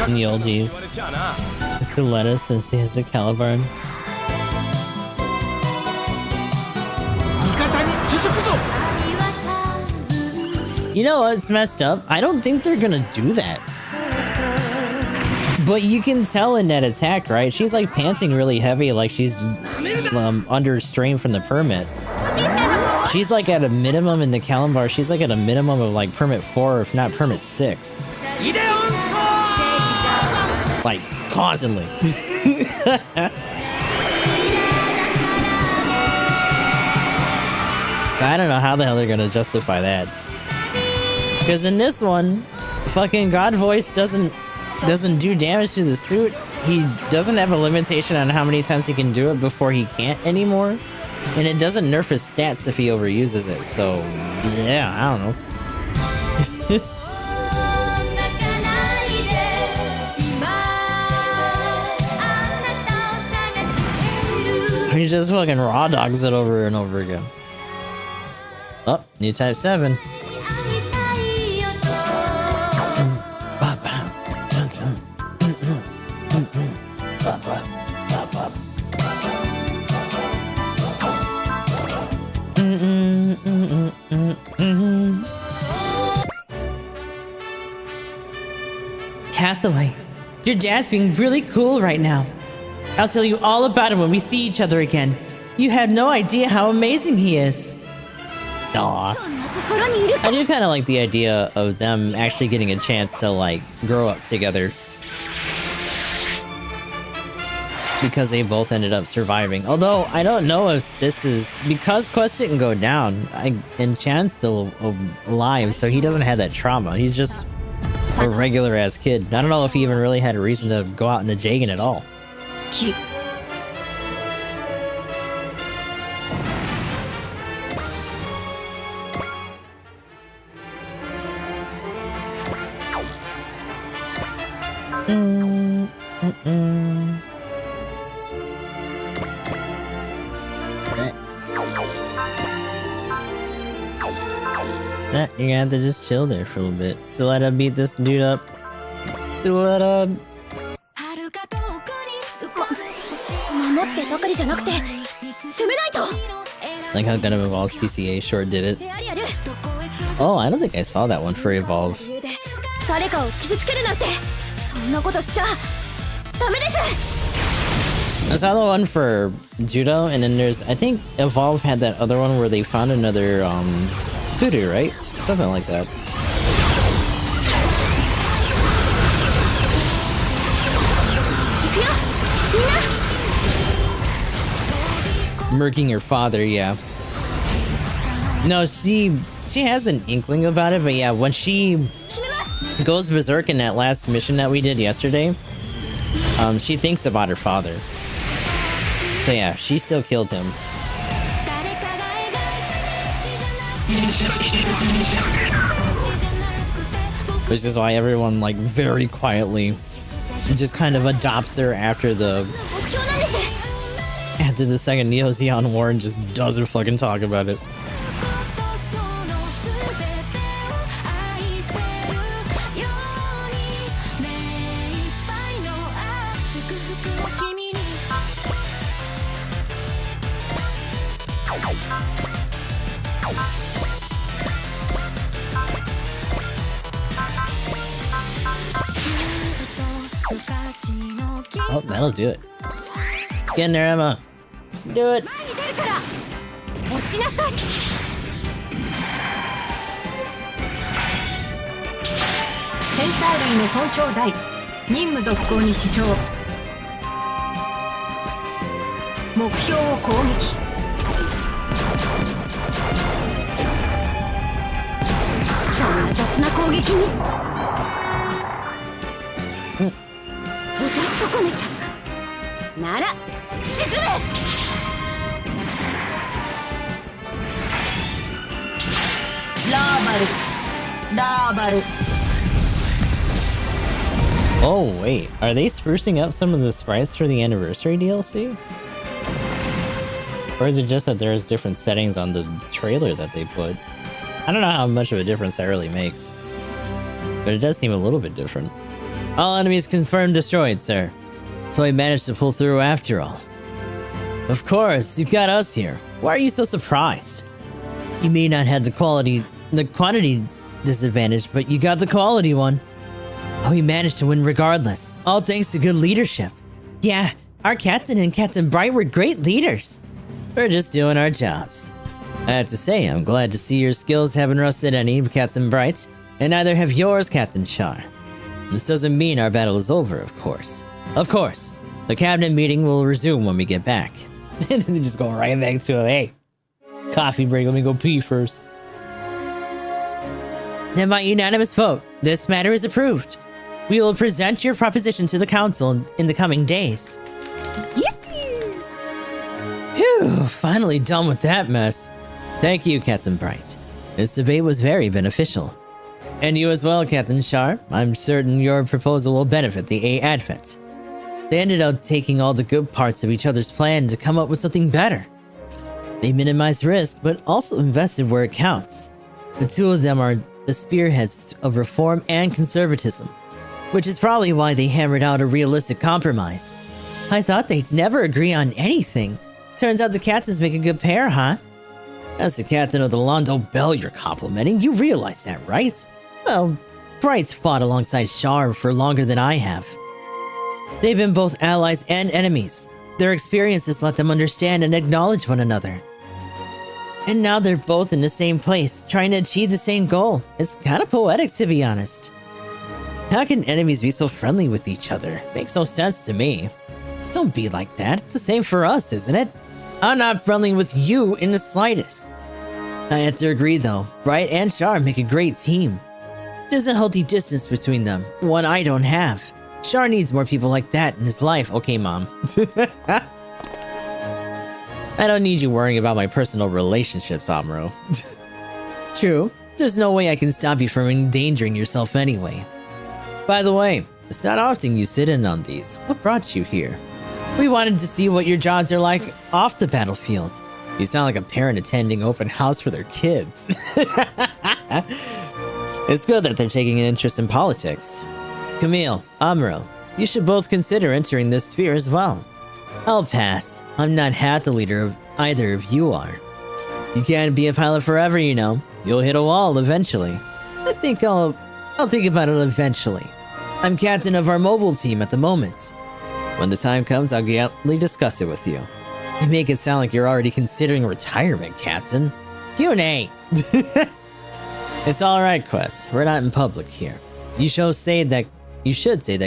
In the oldies. Siletta since he has the Caliburn. 味方に続くぞ You know what's messed up? I don't think they're gonna do that. But you can tell in that attack, right? She's like pantsing really heavy, like she's under strain from the permit. She's like at a minimum in the Kalimbar. She's like at a minimum of like permit 4, if not permit 6. Like constantly. So I don't know how the hell they're gonna justify that. Because in this one, fucking God Voice doesn't do damage to the suit. He doesn't have a limitation on how many times he can do it before he can't anymore. And it doesn't nerf his stats if he overuses it. So yeah, I don't know. He just fucking raw dogs it over and over again. Oh, new type 7. Hathaway, your dad's being really cool right now. I'll tell you all about him when we see each other again. You have no idea how amazing he is. Aw. I do kind of like the idea of them actually getting a chance to, like, grow up together. Because they both ended up surviving. Although, I don't know if this is... Because Quest didn't go down, and Chan's still alive, so he doesn't have that trauma. He's just a regular-ass kid. I don't know if he even really had a reason to go out into Jagan at all. You're gonna have to just chill there for a little bit. Siletta beat this dude up. Siletta. 守ってばかりじゃなくて攻めないと Like how Gundam Evolve CCA short did it. やるやる Oh, I don't think I saw that one for Evolve. 誰かを傷つけるなんてそんなことしちゃダメです I saw the one for Judo, and then there's, I think Evolve had that other one where they found another voodoo, right? Something like that. Murking her father, yeah. No, she has an inkling about it, but yeah, when she goes berserk in that last mission that we did yesterday, she thinks about her father. So yeah, she still killed him. Which is why everyone, like, very quietly just kind of adopts her after the second Neo Zeon War and just doesn't fucking talk about it. Oh, that'll do it. Get in there, Emma. Do it. 落ちなさい。センサー類の損傷大、任務続行に支障。目標を攻撃。そんな雑な攻撃に。落とし損ねた。なら沈め。ラーバル。 Oh, wait. Are they sprucing up some of the sprites for the anniversary DLC? Or is it just that there's different settings on the trailer that they put? I don't know how much of a difference that really makes. But it does seem a little bit different. All enemies confirmed destroyed, sir. So we managed to pull through after all. Of course, you've got us here. Why are you so surprised? You may not have the quantity disadvantage, but you got the quality one. Oh, we managed to win regardless, all thanks to good leadership. Yeah, our captain and Captain Bright were great leaders. We're just doing our jobs. I have to say, I'm glad to see your skills haven't rusted any, Captain Bright, and neither have yours, Captain Char. This doesn't mean our battle is over, of course. Of course, the cabinet meeting will resume when we get back. And then they just go right back to it. Hey, coffee break, let me go pee first. Then by unanimous vote, this matter is approved. We will present your proposition to the council in the coming days. Yippee! Phew, finally done with that mess. Thank you, Captain Bright. This debate was very beneficial. And you as well, Captain Char. I'm certain your proposal will benefit the A Advent. They ended up taking all the good parts of each other's plan to come up with something better. They minimized risk, but also invested where it counts. The two of them are the spearheads of reform and conservatism, which is probably why they hammered out a realistic compromise. I thought they'd never agree on anything. Turns out the captains make a good pair, huh? As the captain of the Londo Bell you're complimenting, you realize that, right? Well, Bright's fought alongside Char for longer than I have. They've been both allies and enemies. Their experiences let them understand and acknowledge one another. And now they're both in the same place, trying to achieve the same goal. It's kind of poetic, to be honest. How can enemies be so friendly with each other? Makes no sense to me. Don't be like that. It's the same for us, isn't it? I'm not friendly with you in the slightest. I have to agree, though. Bright and Char make a great team. There's a healthy distance between them, one I don't have. Char needs more people like that in his life. Okay, Mom. I don't need you worrying about my personal relationships, Amuro. True. There's no way I can stop you from endangering yourself anyway. By the way, it's not often you sit in on these. What brought you here? We wanted to see what your jobs are like off the battlefield. You sound like a parent attending open house for their kids. It's good that they're taking an interest in politics. Camille, Amuro, you should both consider entering this sphere as well. I'll pass. I'm not half the leader of either of you are. You can't be a pilot forever, you know. You'll hit a wall eventually. I think I'll think about it eventually. I'm captain of our mobile team at the moment. When the time comes, I'll gladly discuss it with you. You make it sound like you're already considering retirement, Captain. Q&A. It's alright, Quest. We're not in public here. You should say that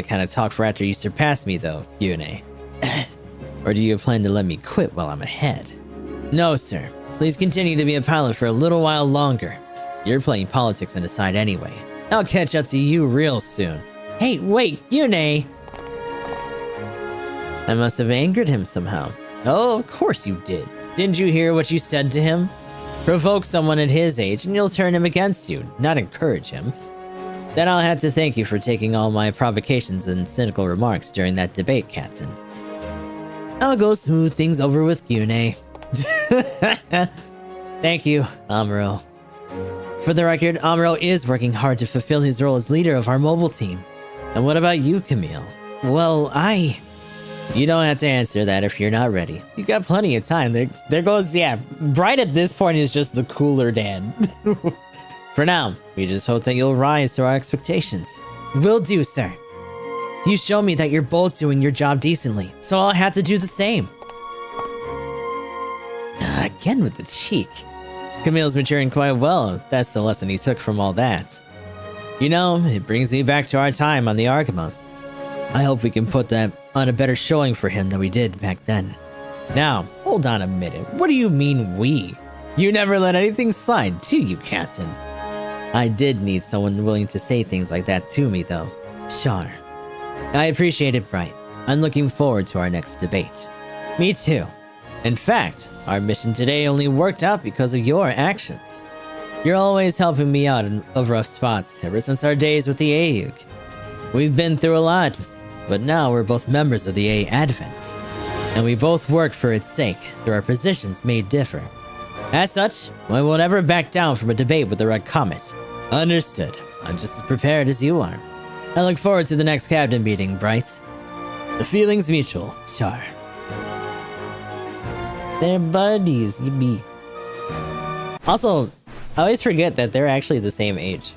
kind of talk for after you surpass me, though, Q&A. Or do you plan to let me quit while I'm ahead? No, sir. Please continue to be a pilot for a little while longer. You're playing politics on the side anyway. I'll catch up to you real soon. Hey, wait, Yune! I must have angered him somehow. Oh, of course you did. Didn't you hear what you said to him? Provoke someone at his age and you'll turn him against you, not encourage him. Then I'll have to thank you for taking all my provocations and cynical remarks during that debate, Captain. I'll go smooth things over with Gyune. Thank you, Amuro. For the record, Amuro is working hard to fulfill his role as leader of our mobile team. And what about you, Camille? Well, You don't have to answer that if you're not ready. You got plenty of time. There goes, yeah, Bright at this point is just the cooler dad. For now, we just hope that you'll rise to our expectations. Will do, sir. You show me that you're both doing your job decently, so I'll have to do the same. Again with the cheek. Camille's maturing quite well. That's the lesson he took from all that. You know, it brings me back to our time on the Argama. I hope we can put that on a better showing for him than we did back then. Now, hold on a minute. What do you mean we? You never let anything slide, do you, Captain? I did need someone willing to say things like that to me, though. Sure. I appreciate it, Bright. I'm looking forward to our next debate. Me too. In fact, our mission today only worked out because of your actions. You're always helping me out in rough spots ever since our days with the AUG. We've been through a lot, but now we're both members of the A Advents, and we both work for its sake, though our positions may differ. As such, I will never back down from a debate with the Red Comet. Understood. I'm just as prepared as you are. I look forward to the next Captain meeting, Bright. The feeling's mutual, sure. They're buddies, you be. Also, I always forget that they're actually the same age.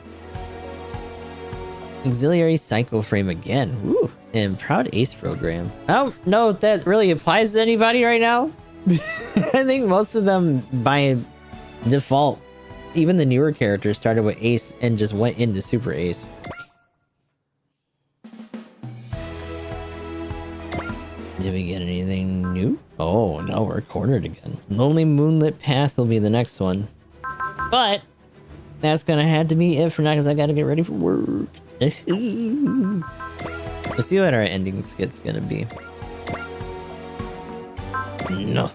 Auxiliary Psycho Frame again. Woo! And Proud Ace program. I don't know if that really applies to anybody right now. I think most of them, by default, even the newer characters started with Ace and just went into Super Ace. Did we get anything new? Oh, no, we're cornered again. Lonely Moonlit Path will be the next one. But that's gonna have to be it for now because I gotta get ready for work. Let's see what our ending skit's gonna be. No.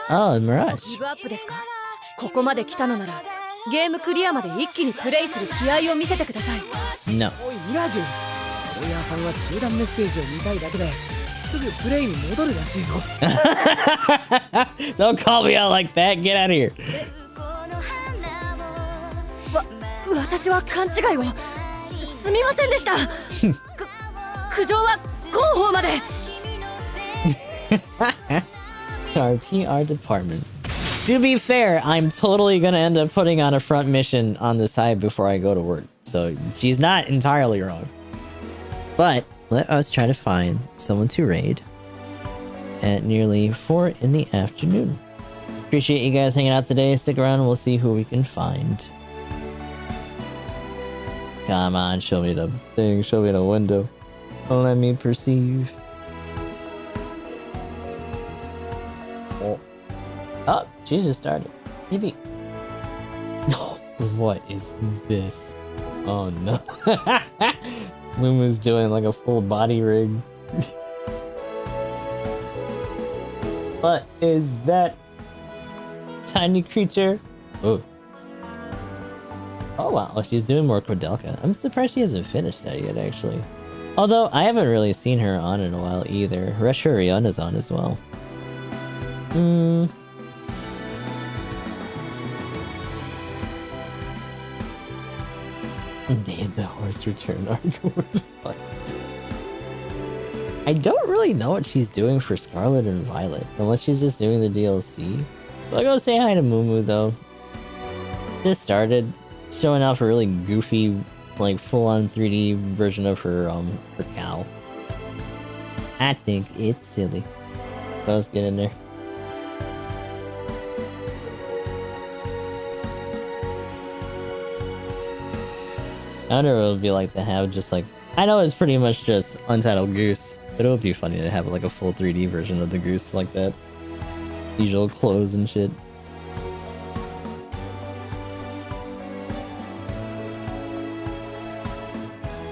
Oh, Mirage. ここまで来たのならゲームクリアまで一気にプレイする気合を見せてください。 No. おいミラージュ、プレイヤーさんは中断メッセージを見たいだけですぐプレイに戻るらしいぞ。Don't call me out like that. Get out of here. 私は勘違いを。すみませんでした。苦情は広報まで。It's our PR department. To be fair, I'm totally gonna end up putting on a front mission on the side before I go to work. So she's not entirely wrong. But let us try to find someone to raid at nearly 4 in the afternoon. Appreciate you guys hanging out today. Stick around and we'll see who we can find. Come on, show me the thing, show me the window. Don't let me perceive. Oh, she just started. Yippee. What is this? Oh no. Moomoo's doing like a full body rig. What is that? Tiny creature? Oh. Oh wow, she's doing more Cordelka. I'm surprised she hasn't finished that yet, actually. Although, I haven't really seen her on in a while either. Resha Riona's on as well. Did the horse return arc? I don't really know what she's doing for Scarlet and Violet, unless she's just doing the DLC. So I'll go say hi to Moomoo though. Just started showing off a really goofy, like full-on 3D version of her cow. I think it's silly. So let's get in there. I wonder what it would be like to have just like... I know it's pretty much just Untitled Goose, but it would be funny to have like a full 3D version of the goose like that. Usual clothes and shit.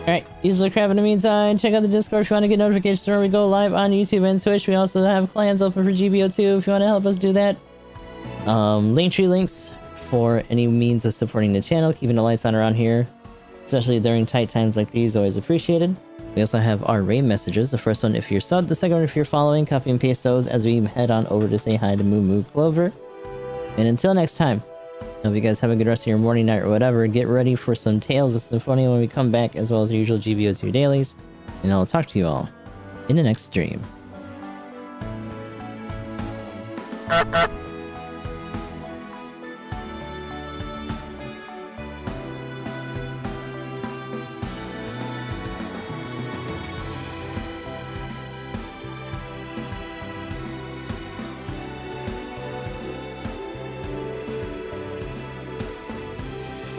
Alright, use the crap in the meantime. Check out the Discord if you want to get notifications whenever we go live on YouTube and Twitch. We also have clans open for GBO too if you want to help us do that. Linktree links for any means of supporting the channel, keeping the lights on around here. especially during tight times like these, always appreciated. We also have our raid messages. The first one if you're subbed, the second one if you're following. Copy and paste those as we head on over to say hi to Moo Moo Clover. And until next time, hope you guys have a good rest of your morning, night, or whatever. Get ready for some Tales of Symphonia when we come back, as well as the usual GBO2 dailies. And I'll talk to you all in the next stream.